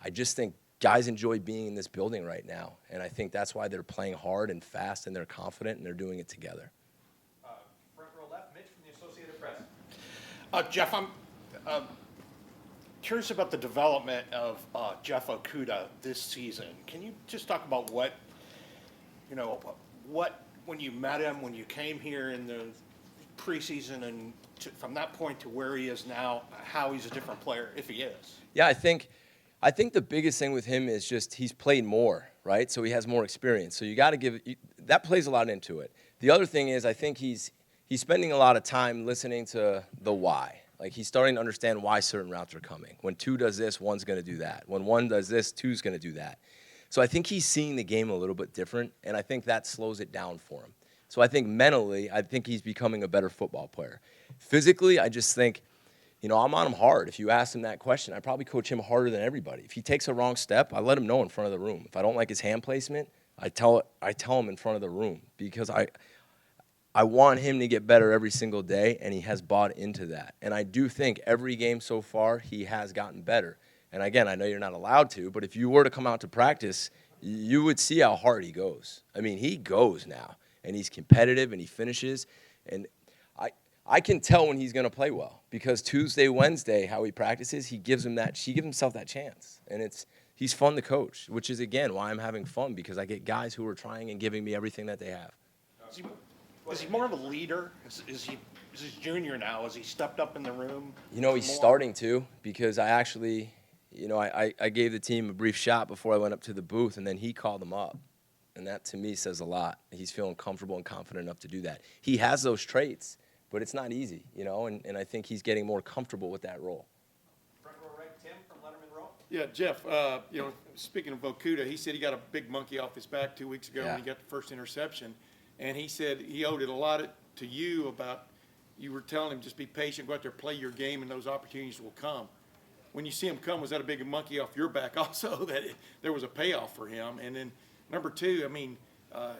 I just think guys enjoy being in this building right now. And I think that's why they're playing hard and fast and they're confident and they're doing it together. Front row left, Mitch from the Associated Press. Jeff, I'm curious about the development of Jeff Okuda this season. Can you just talk about what, when you met him, when you came here in the preseason, and from that point to where he is now, how he's a different player, if he is? Yeah, I think the biggest thing with him is just he's played more, right? So he has more experience. So you got to that plays a lot into it. The other thing is I think he's spending a lot of time listening to the why. Like, he's starting to understand why certain routes are coming. When 2 does this, 1's going to do that. When 1 does this, 2's going to do that. So I think he's seeing the game a little bit different, and I think that slows it down for him. So I think mentally, I think he's becoming a better football player. Physically, I just think, I'm on him hard. If you ask him that question, I probably coach him harder than everybody. If he takes a wrong step, I let him know in front of the room. If I don't like his hand placement, I tell him in front of the room, because I want him to get better every single day, and he has bought into that. And I do think every game so far, he has gotten better. And again, I know you're not allowed to, but if you were to come out to practice, you would see how hard he goes. I mean, he goes now, and he's competitive, and he finishes. And I can tell when he's going to play well, because Tuesday, Wednesday, how he practices, he gives himself that chance. And he's fun to coach, which is, again, why I'm having fun, because I get guys who are trying and giving me everything that they have. Is he more of a leader? Is he is his junior now. Has he stepped up in the room? You know, he's more? starting to, because I actually, you know, I gave the team a brief shot before I went up to the booth, and then he called them up. And that, to me, says a lot. He's feeling comfortable and confident enough to do that. He has those traits, but it's not easy, you know, and I think he's getting more comfortable with that role. Front row right, Tim from Lettermen Row. Yeah, Jeff, you know, speaking of Okuda, he said he got a big monkey off his back 2 weeks ago when he got the first interception. And he said he owed it a lot to you about, you were telling him just be patient, go out there, play your game, and those opportunities will come. When you see him come, was that a big monkey off your back also, that there was a payoff for him? And then number two, I mean,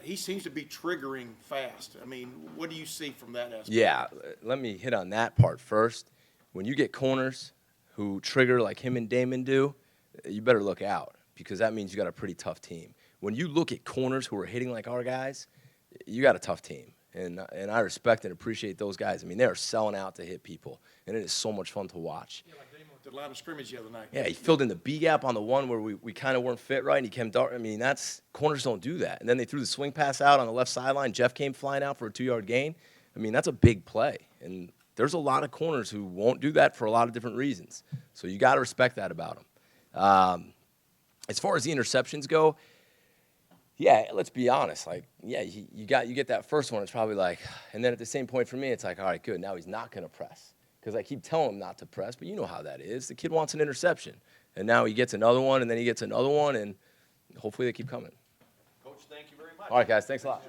he seems to be triggering fast. I mean, what do you see from that aspect? Yeah, let me hit on that part first. When you get corners who trigger like him and Damon do, you better look out, because that means you got a pretty tough team. When you look at corners who are hitting like our guys, you got a tough team. And I respect and appreciate those guys. I mean, they are selling out to hit people, and it is so much fun to watch. Yeah, like Damon with the line of scrimmage the other night. Yeah, he filled in the B gap on the one where we kind of weren't fit right, and he came dark. I mean, corners don't do that. And then they threw the swing pass out on the left sideline. Jeff came flying out for a 2-yard gain. I mean, that's a big play. And there's a lot of corners who won't do that for a lot of different reasons. So you got to respect that about them. As far as the interceptions go, yeah, let's be honest. Like, yeah, you get that first one. It's probably like, and then at the same point for me, it's like, all right, good. Now he's not going to press, because I keep telling him not to press. But you know how that is. The kid wants an interception, and now he gets another one, and then he gets another one, and hopefully they keep coming. Coach, thank you very much. All right, guys, thanks a lot.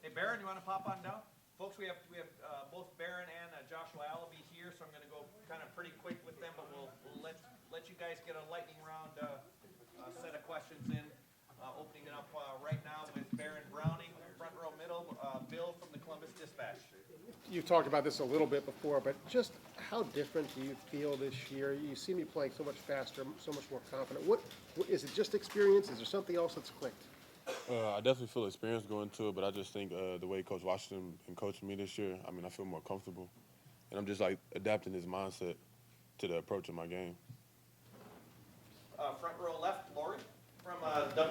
Hey, Barron, you want to pop on down? Folks, we have both Barron and Joshua Alabi here, so I'm going to go kind of pretty quick with them, but we'll let you guys get a lightning round set of questions in. Opening it up right now with Barron Browning, front row middle, Bill from the Columbus Dispatch. You talked about this a little bit before, but just how different do you feel this year? You seem to be playing so much faster, so much more confident. What is it, just experience? Is there something else that's clicked? I definitely feel experience going to it, but I just think the way Coach Washington been coaching me this year, I mean, I feel more comfortable. And I'm just, like, adapting his mindset to the approach of my game. Front row left, Lori from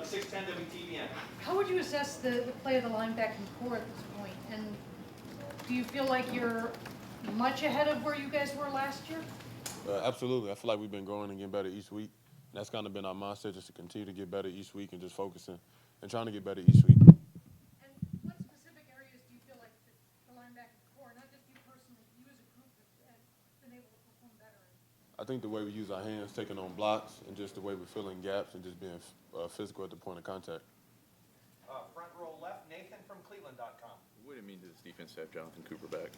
610 WTVN. How would you assess the play of the linebacking core at this point? And do you feel like you're much ahead of where you guys were last year? Absolutely. I feel like we've been growing and getting better each week. And that's kind of been our mindset, just to continue to get better each week and just focusing and trying to get better each week. And what specific areas do you feel like the linebacking core, not just you personally, you as a group, have been able to perform better in? I think the way we use our hands, taking on blocks, and just the way we're filling gaps and just being physical at the point of contact. Front row left, Nathan from Cleveland.com. What did it mean to this defense to have Jonathan Cooper back?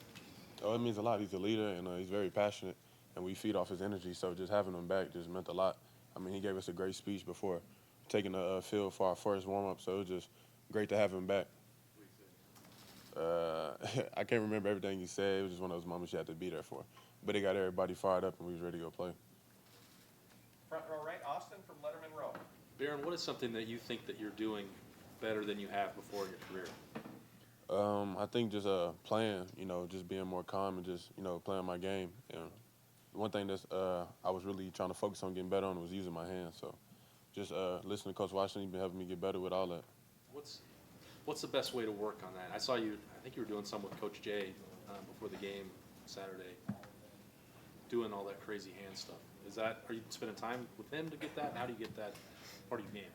Oh, it means a lot. He's a leader, and he's very passionate, and we feed off his energy, so just having him back just meant a lot. I mean, he gave us a great speech before taking the field for our first warm-up, so it was just great to have him back. I can't remember everything he said. It was just one of those moments you had to be there for. But it got everybody fired up, and we was ready to go play. Front row right, Austin from Lettermen Row. Barron, what is something that you think that you're doing better than you have before in your career? I think just playing, just being more calm and just, playing my game. And one thing that's I was really trying to focus on getting better on was using my hands. So just listening to Coach Washington, he's been helping me get better with all that. What's the best way to work on that? I saw you, I think you were doing some with Coach Jay before the game Saturday, doing all that crazy hand stuff. Are you spending time with him to get that? How do you get that part of your game?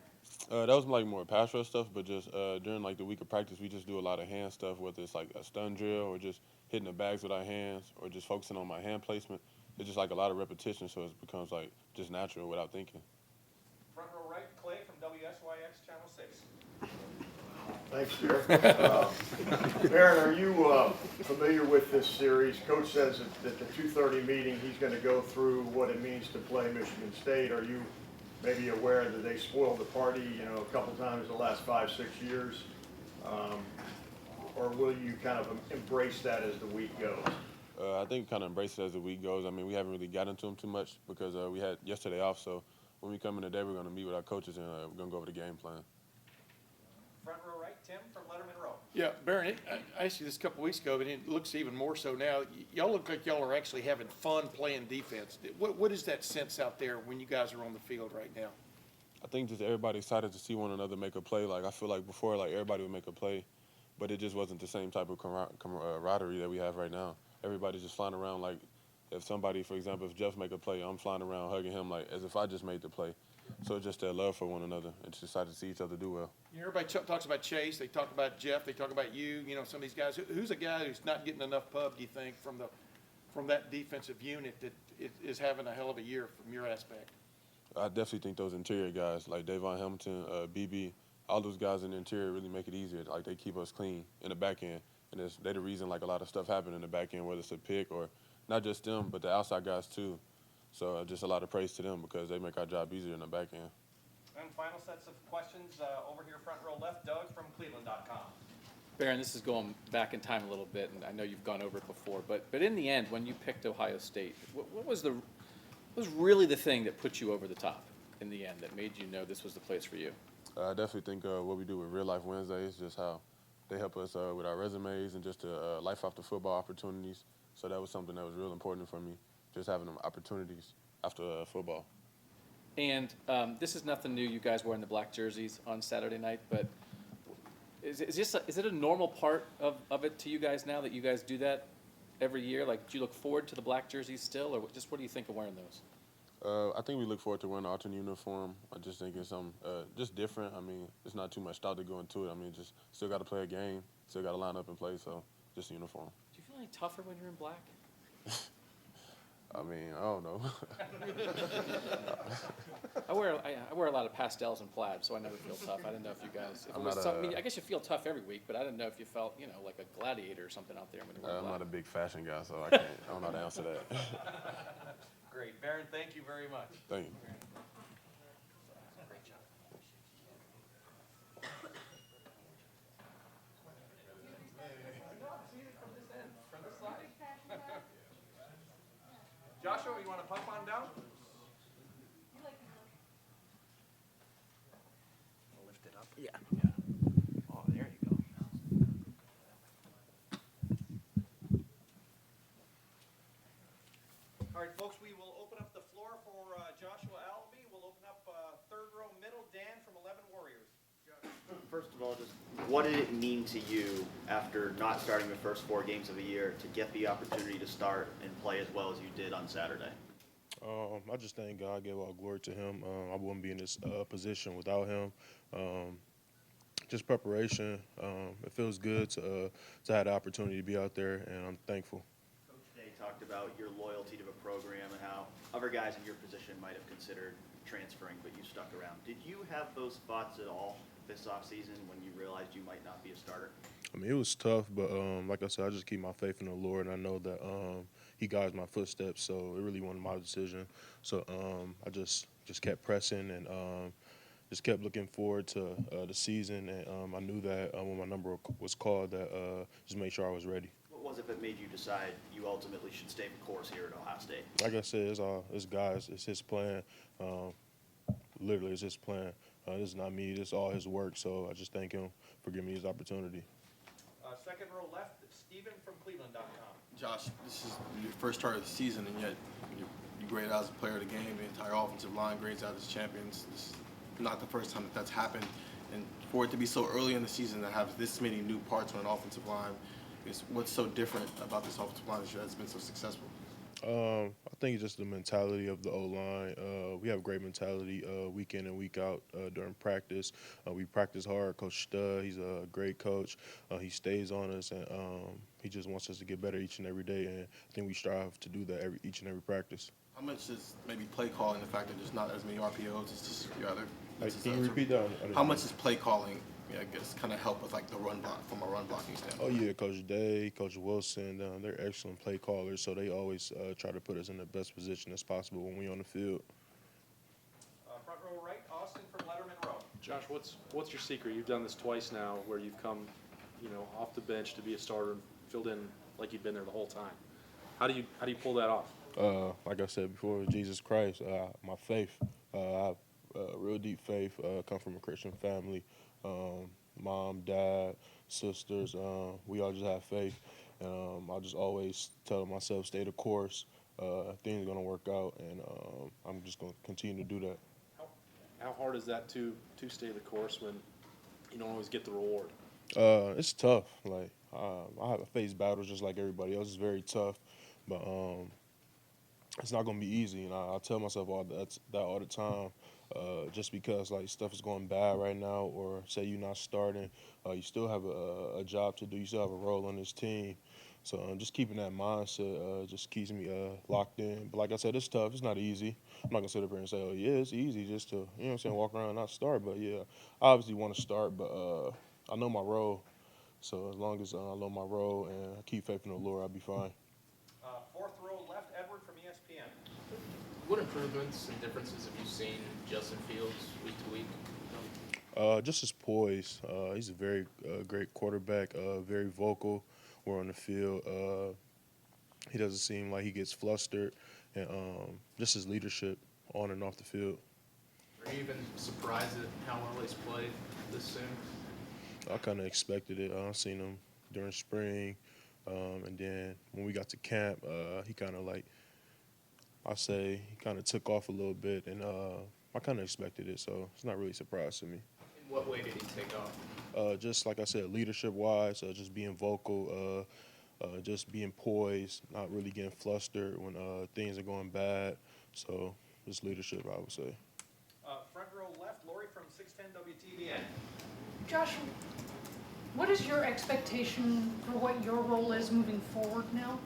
That was like more pass rush stuff, but just during like the week of practice, we just do a lot of hand stuff, whether it's like a stun drill or just hitting the bags with our hands or just focusing on my hand placement. It's just like a lot of repetition, so it becomes like just natural without thinking. Front row right, Clay from WSYX Channel 6. Thanks, Jared. Barron, are you familiar with this series? Coach says that the 2:30 meeting, he's going to go through what it means to play Michigan State. Are you maybe aware that they spoiled the party, a couple times the last 5-6 years? Or will you kind of embrace that as the week goes? I think kind of embrace it as the week goes. I mean, we haven't really gotten into them too much because we had yesterday off. So when we come in today, we're going to meet with our coaches and we're going to go over the game plan. Front row right, Tim from Lettermen Row. Yeah, Baron, I asked you this a couple weeks ago, and it looks even more so now. Y'all look like y'all are actually having fun playing defense. What is that sense out there when you guys are on the field right now? I think just everybody excited to see one another make a play. Like I feel like before, like everybody would make a play, but it just wasn't the same type of camaraderie that we have right now. Everybody's just flying around like if somebody, for example, if Jeff make a play, I'm flying around hugging him like as if I just made the play. So it's just that love for one another and just excited to see each other do well. You know, everybody talks about Chase, they talk about Jeff, they talk about you, some of these guys. Who's a guy who's not getting enough pub, do you think, from that defensive unit that is having a hell of a year from your aspect? I definitely think those interior guys like Davon Hamilton, BB, all those guys in the interior really make it easier. Like they keep us clean in the back end, and they're the reason like a lot of stuff happened in the back end, whether it's a pick or not just them, but the outside guys too. So just a lot of praise to them because they make our job easier in the back end. And final sets of questions over here, front row left, Doug from Cleveland.com. Baron, this is going back in time a little bit, and I know you've gone over it before, but in the end, when you picked Ohio State, what was really the thing that put you over the top in the end that made you know this was the place for you? I definitely think what we do with Real Life Wednesdays, just how they help us with our resumes and just life after football opportunities. So that was something that was real important for me, just having them opportunities after football. And this is nothing new. You guys wearing the black jerseys on Saturday night, but is it a normal part of it to you guys now that you guys do that every year? Like, do you look forward to the black jerseys still, or just what do you think of wearing those? I think we look forward to wearing the alternate uniform. I just think it's something just different. I mean, it's not too much thought to go into it. I mean, just still got to play a game, still got to line up and play, so just a uniform. Do you feel any tougher when you're in black? I mean, I don't know. I wear a lot of pastels and plaid, so I never feel tough. I didn't know if you guys. I guess you feel tough every week, but I didn't know if you felt, like a gladiator or something out there when you were I'm black. not a big fashion guy, so I don't know how to answer that. Great. Baron, thank you very much. Thank you. Great job. Joshua, you want to pump on down? Lift it up. Yeah. Oh, there you go. All right, folks, we will open up the floor for Joshua Alabi. We'll open up third row middle. Dan from 11 Warriors. First of all, just what did it mean to you after not starting the first 4 games of the year to get the opportunity to start and play as well as you did on Saturday? I just thank God, gave all glory to him. I wouldn't be in this position without him. Just preparation. It feels good to have the opportunity to be out there, and I'm thankful. Coach Day talked about your loyalty to the program and how other guys in your position might have considered transferring, but you stuck around. Did you have those thoughts at all this offseason when you realized you might not be a starter? I mean, it was tough, but like I said, I just keep my faith in the Lord, and I know that he guides my footsteps, so it really wasn't my decision. So I just kept pressing and just kept looking forward to the season, and I knew that when my number was called that just make sure I was ready. What was it that made you decide you ultimately should stay the course here at Ohio State? Like I said, it's guys, it's his plan. Literally, it's his plan. This is not me. This is all his work. So I just thank him for giving me his opportunity. Second row left, Steven from Cleveland.com. Josh, this is your first start of the season, and yet you grade out as a player of the game. The entire offensive line grades out as champions. This is not the first time that's happened. And for it to be so early in the season to have this many new parts on an offensive line, what's so different about this offensive line that has been so successful? I think it's just the mentality of the O-line. We have great mentality week in and week out during practice. We practice hard. Coach Stud, he's a great coach. He stays on us, and he just wants us to get better each and every day. And I think we strive to do that each and every practice. How much is maybe play calling, the fact that there's not as many RPOs as just your other? Can you repeat that? How much is play calling, I guess, kind of help with like the run block from a run blocking standpoint? Oh yeah, Coach Day, Coach Wilson, they're excellent play callers, so they always try to put us in the best position as possible when we're on the field. Front row right, Austin from Lettermen Row. Josh, what's your secret? You've done this twice now, where you've come, off the bench to be a starter and filled in like you've been there the whole time. How do you pull that off? Like I said before, Jesus Christ, my faith. I have real deep faith. Come from a Christian family. mom, dad, sisters. We all just have faith. I just always tell myself, stay the course. Things are going to work out, and I'm just going to continue to do that. How hard is that to stay the course when you don't always get the reward? It's tough. Like I have to face battles just like everybody else. It's very tough, but it's not gonna be easy. And I tell myself that all the time. Just because like stuff is going bad right now, or say you're not starting, you still have a job to do. You still have a role on this team. So just keeping that mindset just keeps me locked in. But like I said, it's tough. It's not easy. I'm not gonna sit up here and say, oh yeah, it's easy just to what I'm saying, walk around and not start. But yeah, I obviously want to start, but I know my role. So as long as I know my role and I keep faith in the Lord, I'll be fine. Fourth row left, Edward from ESPN. What improvements and differences have you seen Justin Fields week to week? Just his poise. He's a very great quarterback, very vocal. We're on the field. He doesn't seem like he gets flustered. And just his leadership on and off the field. Are you even surprised at how well he's played this soon? I kind of expected it. I seen him during spring. And then when we got to camp, he kind of like, he kind of took off a little bit. And I kind of expected it. So it's not really a surprise to me. In what way did he take off? Just like I said, leadership-wise, just being vocal, just being poised, not really getting flustered when things are going bad. So just leadership, I would say. Front row left, Lori from 610 WTVN. Josh, what is your expectation for what your role is moving forward now?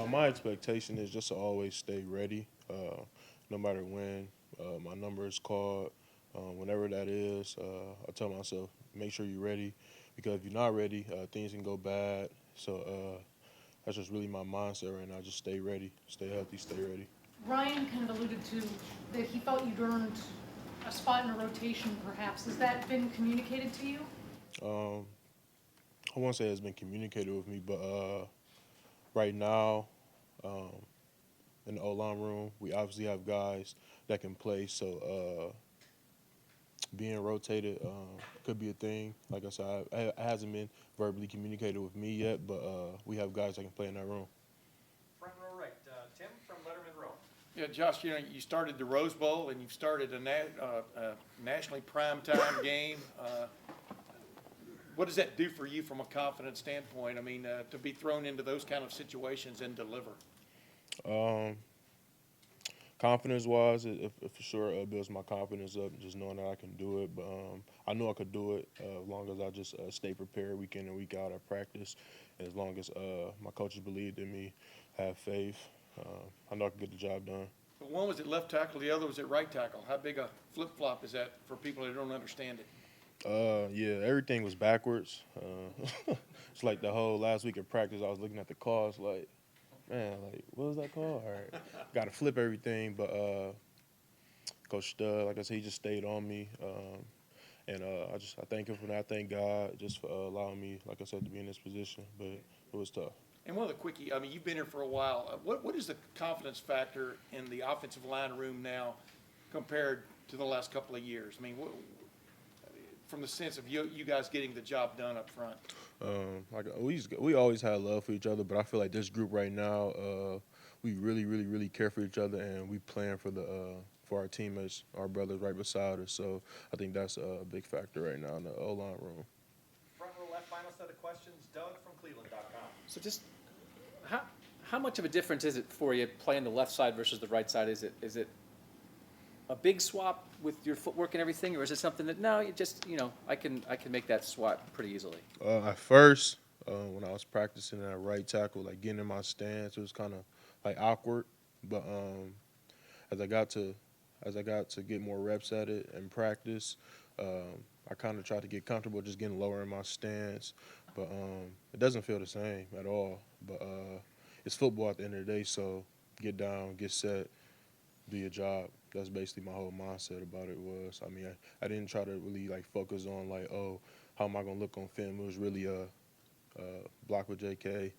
My expectation is just to always stay ready, no matter when my number is called. Whenever that is, I tell myself, make sure you're ready, because if you're not ready, things can go bad. So that's just really my mindset right now. Just stay ready, stay healthy, stay ready. Ryan kind of alluded to that he felt you'd earned a spot in a rotation, perhaps. Has that been communicated to you? I won't say it's been communicated with me, but right now, in the O-line room, we obviously have guys that can play. So being rotated could be a thing. Like I said, it hasn't been verbally communicated with me yet, but we have guys that can play in that room. Front row right, Tim from Lettermen Row. Yeah, Josh, you started the Rose Bowl and you've started a nationally primetime game. What does that do for you from a confidence standpoint? I mean, to be thrown into those kind of situations and deliver. Confidence-wise, it for sure builds my confidence up, just knowing that I can do it. But I knew I could do it as long as I just stay prepared week in and week out at practice. And as long as my coaches believed in me, have faith, I know I can get the job done. But one was at left tackle, the other was at right tackle. How big a flip-flop is that for people that don't understand it? Yeah, everything was backwards. It's like the whole last week of practice, I was looking at the calls like, man, like, what was that call? All right, got to flip everything. But Coach Stud, like I said, he just stayed on me. And I thank him for that. I thank God just for allowing me, like I said, to be in this position. But it was tough. And one of the quickie, I mean, you've been here for a while. What is the confidence factor in the offensive line room now compared to the last couple of years? I mean, from the sense of you guys getting the job done up front? Like we always had love for each other, but I feel like this group right now, we really care for each other, and we plan for for our teammates, our brothers right beside us. So I think that's a big factor right now in the O-line room. Front row left, final set of questions, Doug from Cleveland.com. So just how much of a difference is it for you playing the left side versus the right side? Is it a big swap with your footwork and everything, or is it something that no, you just I can make that swap pretty easily? At first, when I was practicing at right tackle, like getting in my stance, it was kind of like awkward. But as I got to get more reps at it and practice, I kind of tried to get comfortable just getting lower in my stance. But it doesn't feel the same at all. But it's football at the end of the day, so get down, get set, do your job. That's basically my whole mindset about it was. I mean, I didn't try to really like focus on like, oh, how am I gonna look on film? It was really block for JK,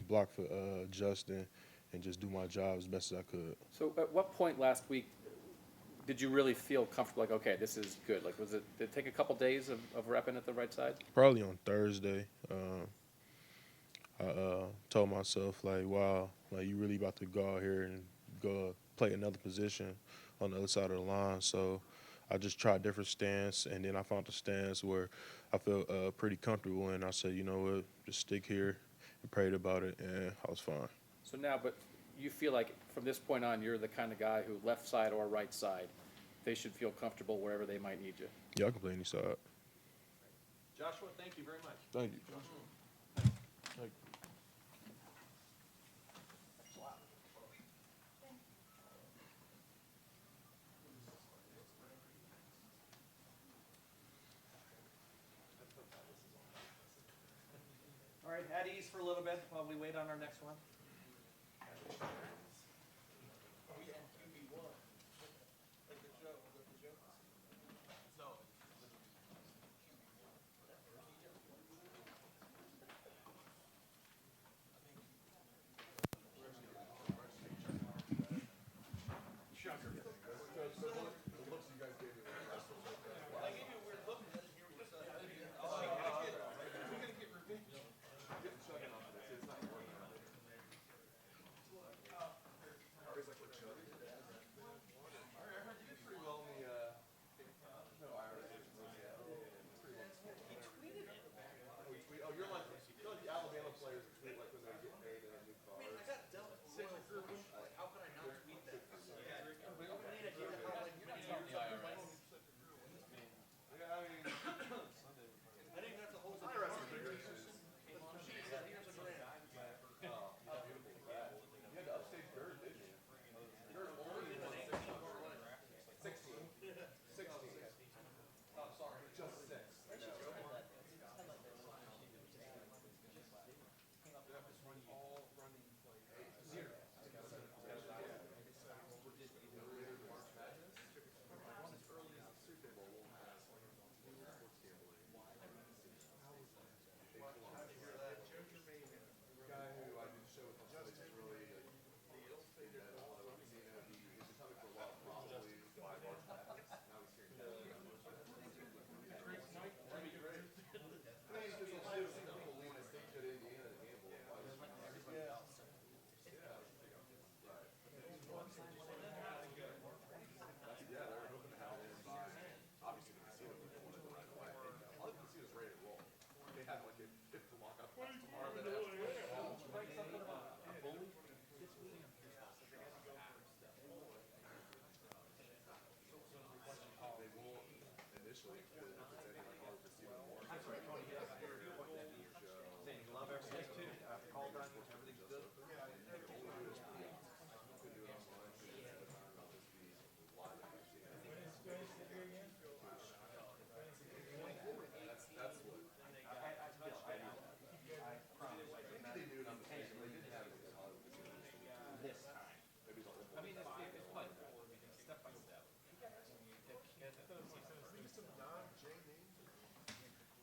block for Justin, and just do my job as best as I could. So at what point last week did you really feel comfortable, like, okay, this is good? Like, did it take a couple days of repping at the right side? Probably on Thursday. I told myself, like, wow, like, you really about to go out here and go play another position on the other side of the line. So I just tried different stance, and then I found the stance where I felt pretty comfortable, and I said, you know what, just stick here and prayed about it, and I was fine. So now, but you feel like from this point on, you're the kind of guy who left side or right side, they should feel comfortable wherever they might need you. Yeah, I can play any side. Joshua, thank you very much. Thank you, Joshua. Thank you. All right, at ease for a little bit while we wait on our next one.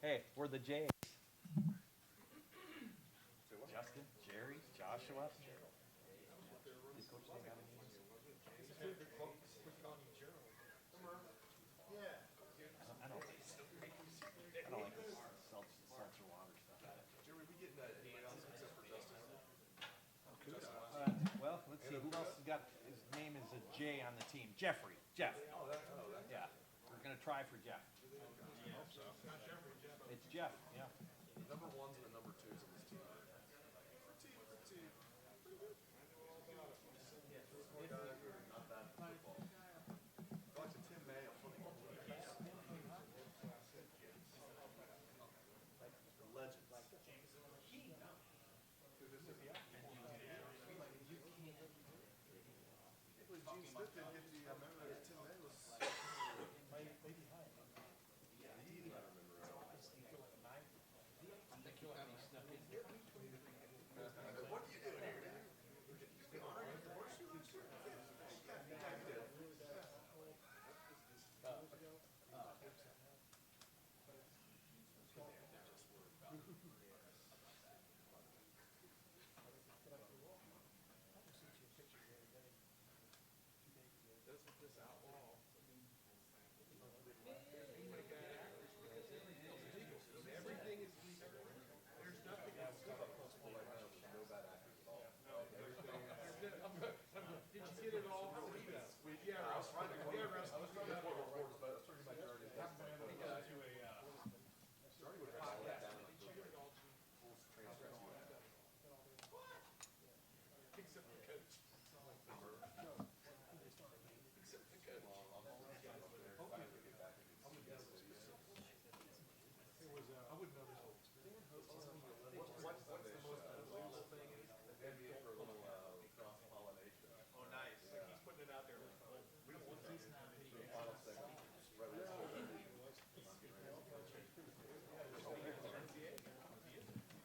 Hey, we're the Jays. Justin, Jerry, Joshua. I don't like this seltzer water stuff. Jerry, we getting anybody else except for Justin? Well, let's see, who else has got, his name is a J on the team? Jeffrey, Jeff. Yeah, we're gonna try for Jeff. It's Jeff, yeah. Number ones and the number twos on this team. Not bad for football. Talk to Tim May on football. Legends. Gene Smith didn't get the memo that Tim May was. What are you doing here? You honoring the horseshoe last year? Yeah, you did. This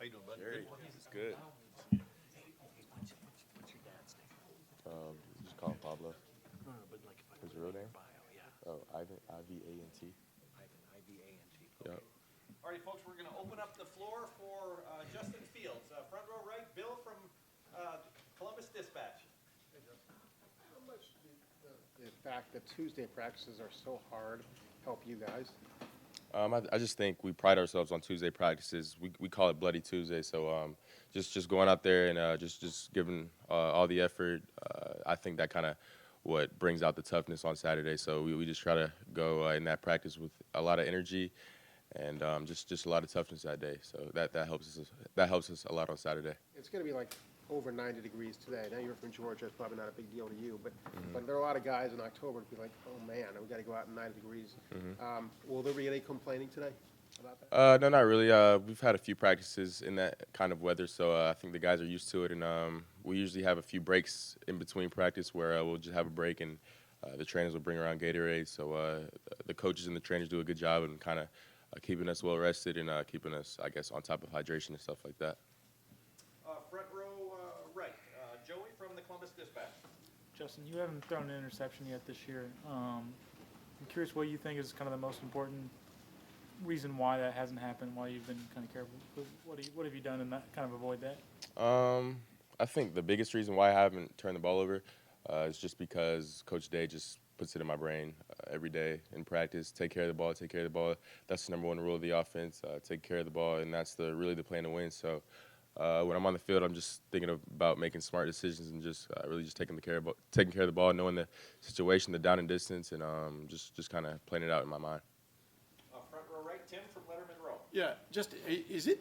you doing, bud? Jerry, it's good. What's your dad's name? Just call him Pablo. No, but like if I His put real in your name? bio, yeah. Oh, Ivan, I-V-A-N-T. Ivan, I-V-A-N-T. Yep. All right, folks, we're going to open up the floor for Justin Fields. Front row right, Bill from Columbus Dispatch. How much the fact that Tuesday practices are so hard help you guys? I just think we pride ourselves on Tuesday practices. We call it Bloody Tuesday. So just going out there and just giving all the effort. I think that kind of what brings out the toughness on Saturday. So we just try to go in that practice with a lot of energy and just a lot of toughness that day. So that helps us a lot on Saturday. It's going to be like over 90 degrees today. Now you're from Georgia, it's probably not a big deal to you, but there are a lot of guys in October to be like, oh man, we got to go out in 90 degrees. Will there be any complaining today about that? No, not really. We've had a few practices in that kind of weather, so I think the guys are used to it. And we usually have a few breaks in between practice where we'll just have a break and the trainers will bring around Gatorade. So the coaches and the trainers do a good job in kind of keeping us well rested and keeping us, I guess, on top of hydration and stuff like that. Front row right, Joey from the Columbus Dispatch. Justin, you haven't thrown an interception yet this year. I'm curious what you think is kind of the most important reason why that hasn't happened, why you've been kind of careful. What have you done to not kind of avoid that? I think the biggest reason why I haven't turned the ball over is just because Coach Day just puts it in my brain every day in practice. Take care of the ball, take care of the ball. That's the number one rule of the offense, take care of the ball, and that's really the plan to win. So when I'm on the field, I'm just thinking about making smart decisions and just really just taking care of the ball, knowing the situation, the down and distance, and just kind of playing it out in my mind. Front row right, Tim from Lettermen Row. Yeah, just, is it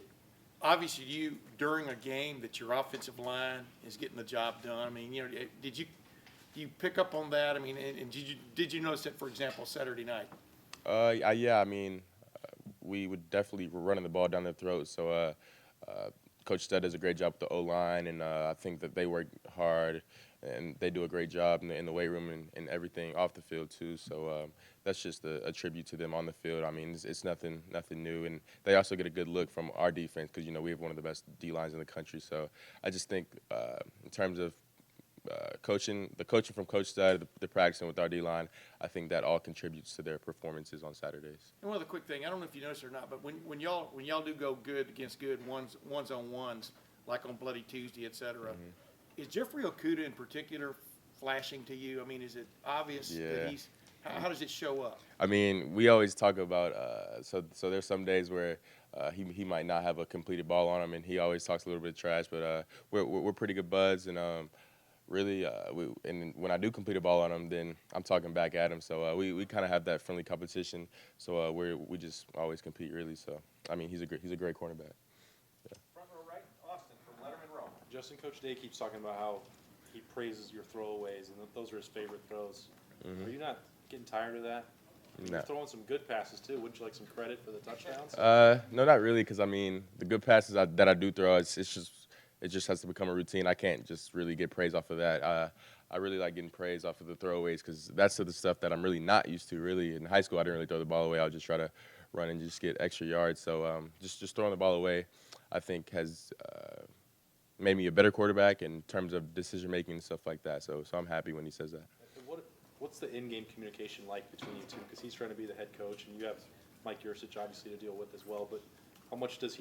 obvious to you during a game that your offensive line is getting the job done? I mean, do you pick up on that? I mean, and did you notice it, for example, Saturday night? Yeah, I mean, we would definitely were running the ball down their throats. So Coach Stead does a great job with the O-line, and I think that they work hard, and they do a great job in the weight room and everything off the field too. So that's just a tribute to them on the field. I mean, it's nothing new, and they also get a good look from our defense because we have one of the best D-lines in the country. So I just think in terms of coaching from Coach Stead, the practicing with our D-line, I think that all contributes to their performances on Saturdays. And one other quick thing, I don't know if you noticed or not, but when y'all do go good against good ones on ones, like on Bloody Tuesday, et cetera, is Jeffrey Okuda in particular flashing to you? I mean, is it obvious that he's? How does it show up? I mean, we always talk about so there's some days where he might not have a completed ball on him, and he always talks a little bit of trash, but we're pretty good buds, and really, and when I do complete a ball on him, then I'm talking back at him. So we kind of have that friendly competition. So we just always compete, really. So I mean, he's a great cornerback. Yeah. Front row right, Austin from Lettermen Row. Justin, Coach Day keeps talking about how he praises your throwaways, and those are his favorite throws. Are you not getting tired of that? No. You're throwing some good passes too. Wouldn't you like some credit for the touchdowns? No, not really, because I mean, the good passes that I do throw, it just has to become a routine. I can't just really get praise off of that. I really like getting praise off of the throwaways because that's the stuff that I'm really not used to. Really, in high school, I didn't really throw the ball away. I would just try to run and just get extra yards. So just throwing the ball away, I think has made me a better quarterback in terms of decision making and stuff like that. So I'm happy when he says that. What's the in-game communication like between you two? Because he's trying to be the head coach, and you have Mike Yursich obviously to deal with as well. But how much does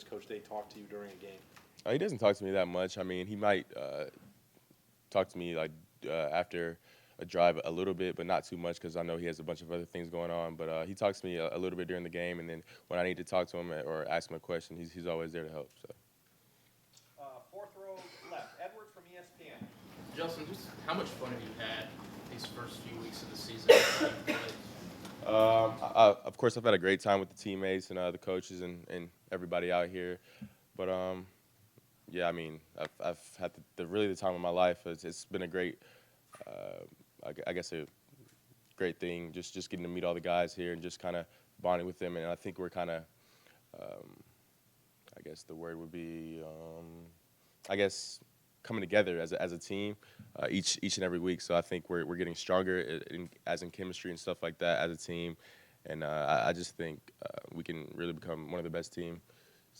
Coach Day talk to you during a game? He doesn't talk to me that much. I mean, he might talk to me like after a drive a little bit, but not too much because I know he has a bunch of other things going on. But he talks to me a little bit during the game, and then when I need to talk to him or ask him a question, he's always there to help. So. Fourth row left, Edward from ESPN. Justin, just how much fun have you had these first few weeks of the season? Of course, I've had a great time with the teammates and the coaches and everybody out here. But yeah, I mean, I've had the time of my life. It's been a great, I guess, a great thing. Just getting to meet all the guys here and just kind of bonding with them. And I think we're kind of, I guess the word would be, coming together as a team each and every week. So I think we're getting stronger as in chemistry and stuff like that as a team. And I just think we can really become one of the best teams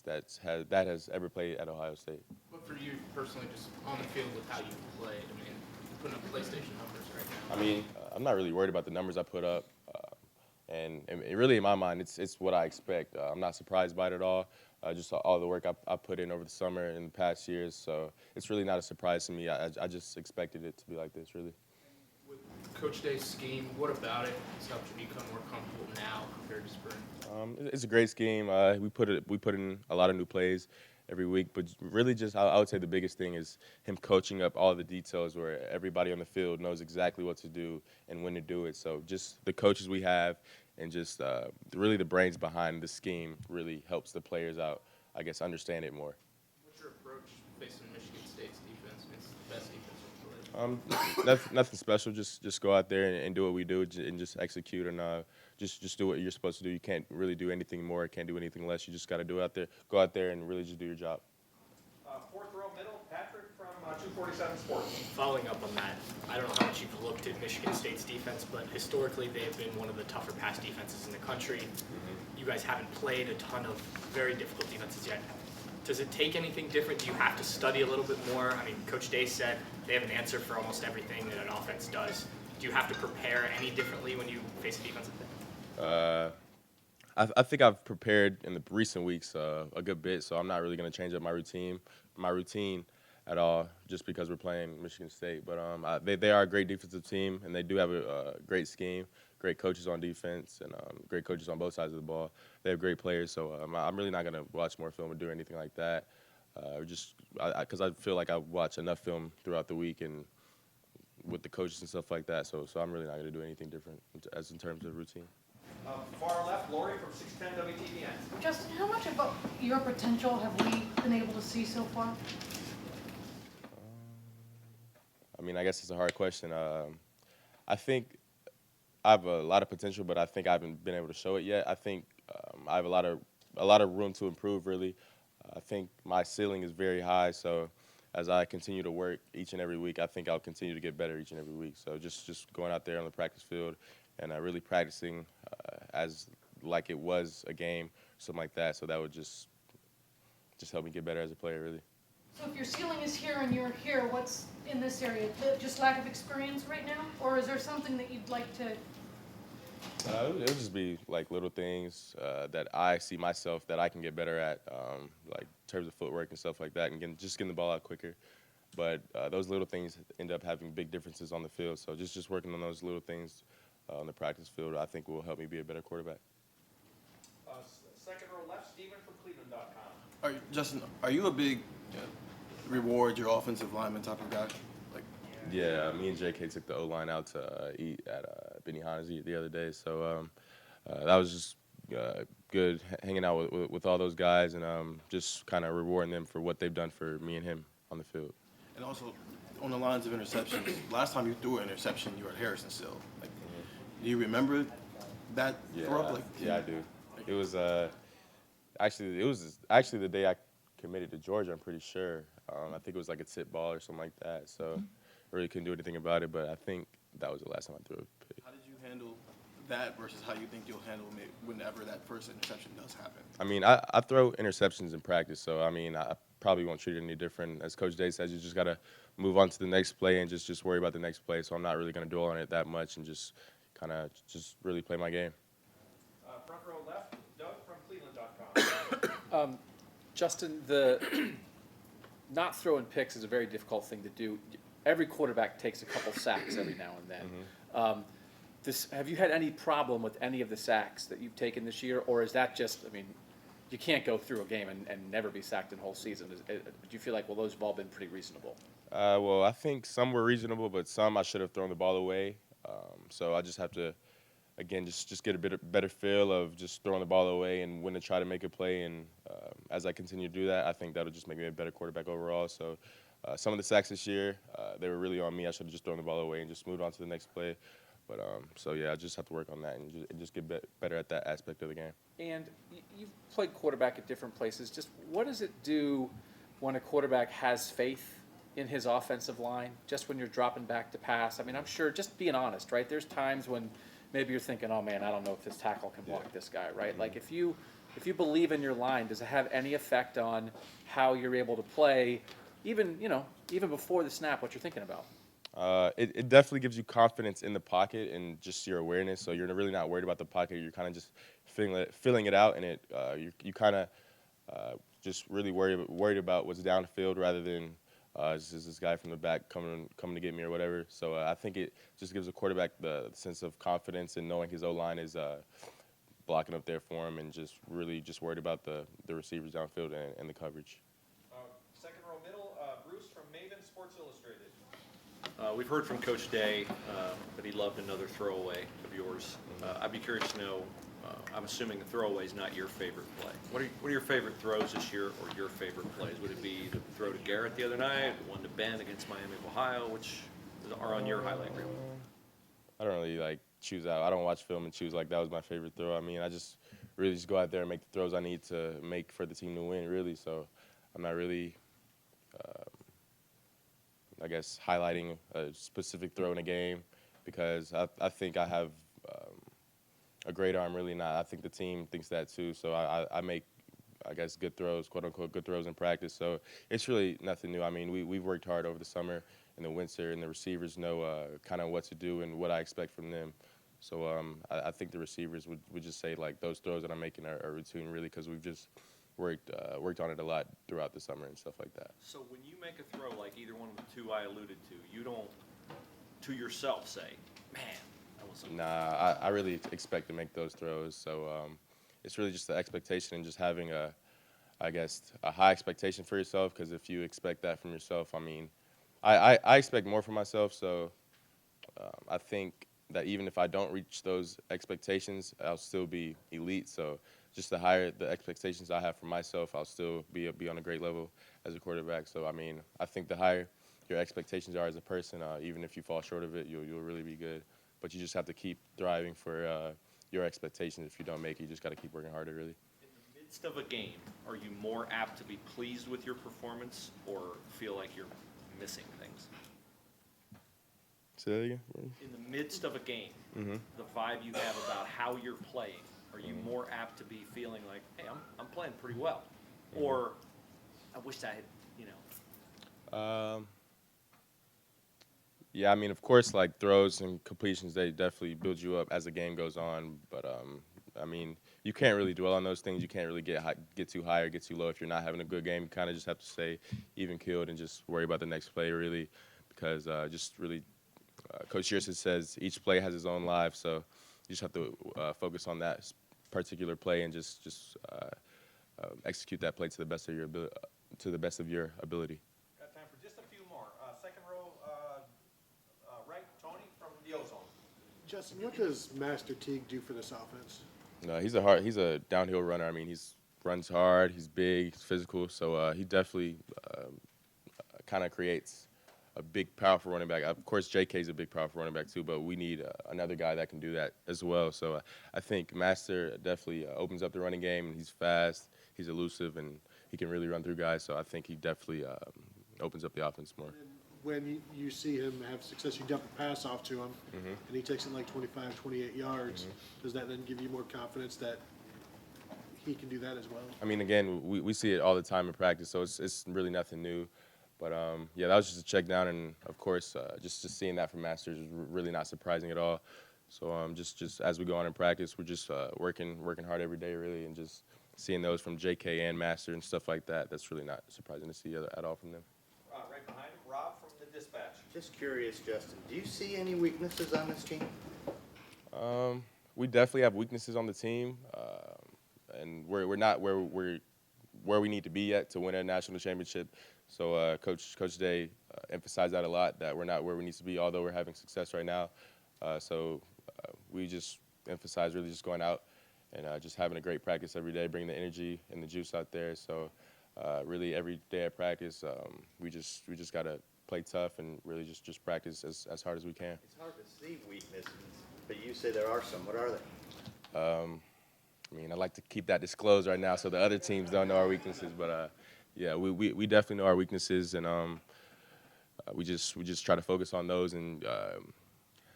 that has ever played at Ohio State. But for you personally, just on the field with how you played, I mean, putting up PlayStation numbers right now. I mean, I'm not really worried about the numbers I put up, and it really in my mind, it's what I expect. I'm not surprised by it at all. Just all the work I put in over the summer and the past years, so it's really not a surprise to me. I just expected it to be like this, really. With Coach Day's scheme, what about it has helped you become more comfortable now compared to spring? It's a great scheme. We put in a lot of new plays every week, but really just I would say the biggest thing is him coaching up all the details where everybody on the field knows exactly what to do and when to do it. So just the coaches we have and just really the brains behind the scheme really helps the players out, I guess, understand it more. What's your approach facing Michigan State's defense? It's the best defense we've played. Nothing special. Just go out there and do what we do and just execute and just do what you're supposed to do. You can't really do anything more. Can't do anything less. You just got to go out there and really just do your job. Fourth row middle, Patrick from 247 Sports. Following up on that, I don't know how much you've looked at Michigan State's defense, but historically they've been one of the tougher pass defenses in the country. You guys haven't played a ton of very difficult defenses yet. Does it take anything different? Do you have to study a little bit more? I mean, Coach Day said they have an answer for almost everything that an offense does. Do you have to prepare any differently when you face a defensive thing? I think I've prepared in the recent weeks a good bit, so I'm not really going to change up my routine at all just because we're playing Michigan State. But they are a great defensive team, and they do have a great scheme, great coaches on defense, and great coaches on both sides of the ball. They have great players, so I'm really not going to watch more film or do anything like that. Because I feel like I watch enough film throughout the week and with the coaches and stuff like that. So I'm really not going to do anything different as in terms of routine. Far left, Lori from 610 WTVN. Justin, how much of your potential have we been able to see so far? I mean, I guess it's a hard question. I think I have a lot of potential, but I think I haven't been able to show it yet. I think I have a lot of room to improve, really. I think my ceiling is very high, so as I continue to work each and every week, I think I'll continue to get better each and every week. So just going out there on the practice field and really practicing as like it was a game, something like that. So that would just help me get better as a player, really. So if your ceiling is here and you're here, what's in this area? Just lack of experience right now? Or is there something that you'd like to? It would just be like little things that I see myself that I can get better at, like in terms of footwork and stuff like that, and getting the ball out quicker. But those little things end up having big differences on the field. So just working on those little things on the practice field, I think will help me be a better quarterback. Second row left, Steven from Cleveland.com. Justin, are you a big reward your offensive lineman type of guy? Yeah, me and JK took the O-line out to eat at Benihana's the other day. So that was just good hanging out with all those guys and just kind of rewarding them for what they've done for me and him on the field. And also, on the lines of interceptions, last time you threw an interception, you were at Harrison still. Do you remember that throw? Yeah, I do. It was actually the day I committed to Georgia, I'm pretty sure. I think it was like a tip ball or something like that. So I really couldn't do anything about it, but I think that was the last time I threw a pick. How did you handle that versus how you think you'll handle it whenever that first interception does happen? I mean, I throw interceptions in practice, so I mean, I probably won't treat it any different. As Coach Day says, you just got to move on to the next play and just worry about the next play. So I'm not really going to dwell on it that much and just kind of just really play my game. Front row left, Doug from Cleveland.com. Justin, not throwing picks is a very difficult thing to do. Every quarterback takes a couple sacks every now and then. Have you had any problem with any of the sacks that you've taken this year, or is that just, I mean, you can't go through a game and never be sacked in the whole season. Do you feel like, well, those have all been pretty reasonable? Well, I think some were reasonable, but some I should have thrown the ball away. So I just have to, again, just get a better feel of just throwing the ball away and when to try to make a play. And as I continue to do that, I think that'll just make me a better quarterback overall. So some of the sacks this year, they were really on me. I should have just thrown the ball away and just moved on to the next play. But so yeah, I just have to work on that and just get better at that aspect of the game. And you've played quarterback at different places. Just what does it do when a quarterback has faith in his offensive line? Just when you're dropping back to pass. I mean, I'm sure. Just being honest, right? There's times when maybe you're thinking, "Oh man, I don't know if this tackle can block this guy," right? Like if you if you believe in your line, does it have any effect on how you're able to play, even before the snap, what you're thinking about? It definitely gives you confidence in the pocket and just your awareness. So you're really not worried about the pocket. You're kind of just filling it out, and you kind of just really worried about what's downfield rather than just this guy from the back coming to get me or whatever. So I think it just gives a quarterback the sense of confidence and knowing his O-line is blocking up there for him, and just really just worried about the receivers downfield and the coverage. Second row middle, Bruce from Maven Sports Illustrated. We've heard from Coach Day that he loved another throwaway of yours. I'd be curious to know, I'm assuming the throwaway is not your favorite play. What are your favorite throws this year, or your favorite plays? Would it be the throw to Garrett the other night, the one to Ben against Miami of Ohio, which are on your highlight reel? I don't really choose out. I don't watch film and choose that was my favorite throw. I mean, I just really just go out there and make the throws I need to make for the team to win, really. So I'm not really, I guess, highlighting a specific throw in a game because I think I have a great arm, really not. I think the team thinks that too. So I make, I guess, good throws, quote unquote, good throws in practice. So it's really nothing new. I mean, we've worked hard over the summer and the winter, and the receivers know kind of what to do and what I expect from them. So I think the receivers would just say those throws that I'm making are routine, really, because we've just worked on it a lot throughout the summer and stuff like that. So when you make a throw like either one of the two I alluded to, you don't, to yourself, say, man, that was so. Nah, I really expect to make those throws. So it's really just the expectation and just having a high expectation for yourself, because if you expect that from yourself, I mean, I expect more from myself. So I think that even if I don't reach those expectations, I'll still be elite. So just the higher the expectations I have for myself, I'll still be on a great level as a quarterback. So, I mean, I think the higher your expectations are as a person, even if you fall short of it, you'll really be good. But you just have to keep thriving for your expectations. If you don't make it, you just got to keep working harder, really. In the midst of a game, are you more apt to be pleased with your performance or feel like you're missing things? Say that again? In the midst of a game, Mm-hmm. the vibe you have about how you're playing, are you more apt to be feeling like, hey, I'm playing pretty well? Or I wish I had, Yeah, I mean, of course, throws and completions, they definitely build you up as the game goes on. But, I mean, you can't really dwell on those things. You can't really get too high or get too low. If you're not having a good game, you kind of just have to stay even-keeled and just worry about the next play, really, because just really Coach Shearson says each play has its own life, so you just have to focus on that particular play and just execute that play to the best of your ability. Got time for just a few more. Second row, right, Tony from the Ozone. Justin, what does Master Teague do for this offense? No, he's a downhill runner. I mean, he runs hard, he's big, he's physical, so he definitely kind of creates a big, powerful running back. Of course, J.K. is a big, powerful running back too, but we need another guy that can do that as well. So I think Master definitely opens up the running game, and he's fast, he's elusive, and he can really run through guys. So I think he definitely opens up the offense more. When you see him have success, you dump a pass off to him, Mm-hmm. and he takes it 25, 28 yards. Mhm. Does that then give you more confidence that he can do that as well? I mean, again, we see it all the time in practice, so it's really nothing new. But, yeah, that was just a check down, and, of course, just seeing that from Masters is really not surprising at all. So just as we go on in practice, we're just working hard every day, really, and just seeing those from J.K. and Master and stuff like that, that's really not surprising to see at all from them. Right behind him, Rob from the Dispatch. Just curious, Justin, do you see any weaknesses on this team? We definitely have weaknesses on the team, and we're not where we need to be yet to win a national championship. So Coach Day emphasized that a lot, that we're not where we need to be, although we're having success right now. So we just emphasize really just going out and just having a great practice every day, bringing the energy and the juice out there. So really every day at practice, we just got to play tough and really just practice as hard as we can. It's hard to see weaknesses, but you say there are some. What are they? I mean, I like to keep that disclosed right now so the other teams don't know our weaknesses, but yeah, we definitely know our weaknesses, and we just try to focus on those and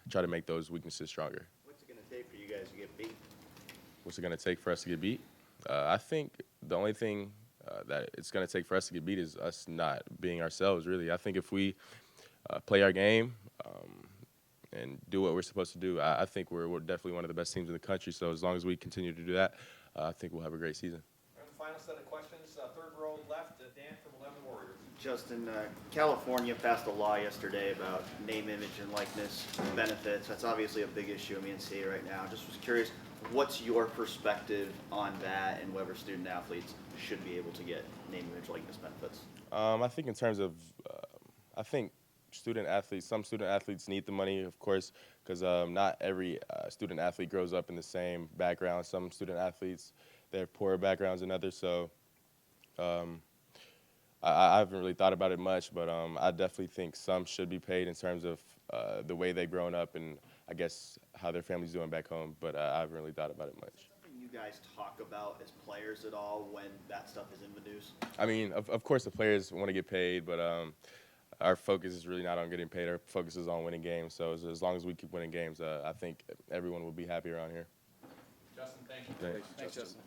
try to make those weaknesses stronger. What's it going to take for you guys to get beat? What's it going to take for us to get beat? I think the only thing that it's going to take for us to get beat is us not being ourselves, really. I think if we play our game and do what we're supposed to do, I think we're definitely one of the best teams in the country. So as long as we continue to do that, I think we'll have a great season. And the final set of questions, third row left, Dan from 11 Warriors. Justin, California passed a law yesterday about name, image, and likeness benefits. That's obviously a big issue in the NCAA right now. Just was curious, what's your perspective on that and whether student athletes should be able to get name, image, likeness benefits? I think in terms of, I think some student athletes need the money, of course, because not every student athlete grows up in the same background. Some student athletes, they have poorer backgrounds than others, so I haven't really thought about it much, but I definitely think some should be paid in terms of the way they've grown up and I guess how their family's doing back home, but I haven't really thought about it much. Is that something you guys talk about as players at all when that stuff is in the news? I mean, of course the players want to get paid, but our focus is really not on getting paid. Our focus is on winning games, so as long as we keep winning games, I think everyone will be happy around here. Justin, thank you. Thanks, Thanks, Justin.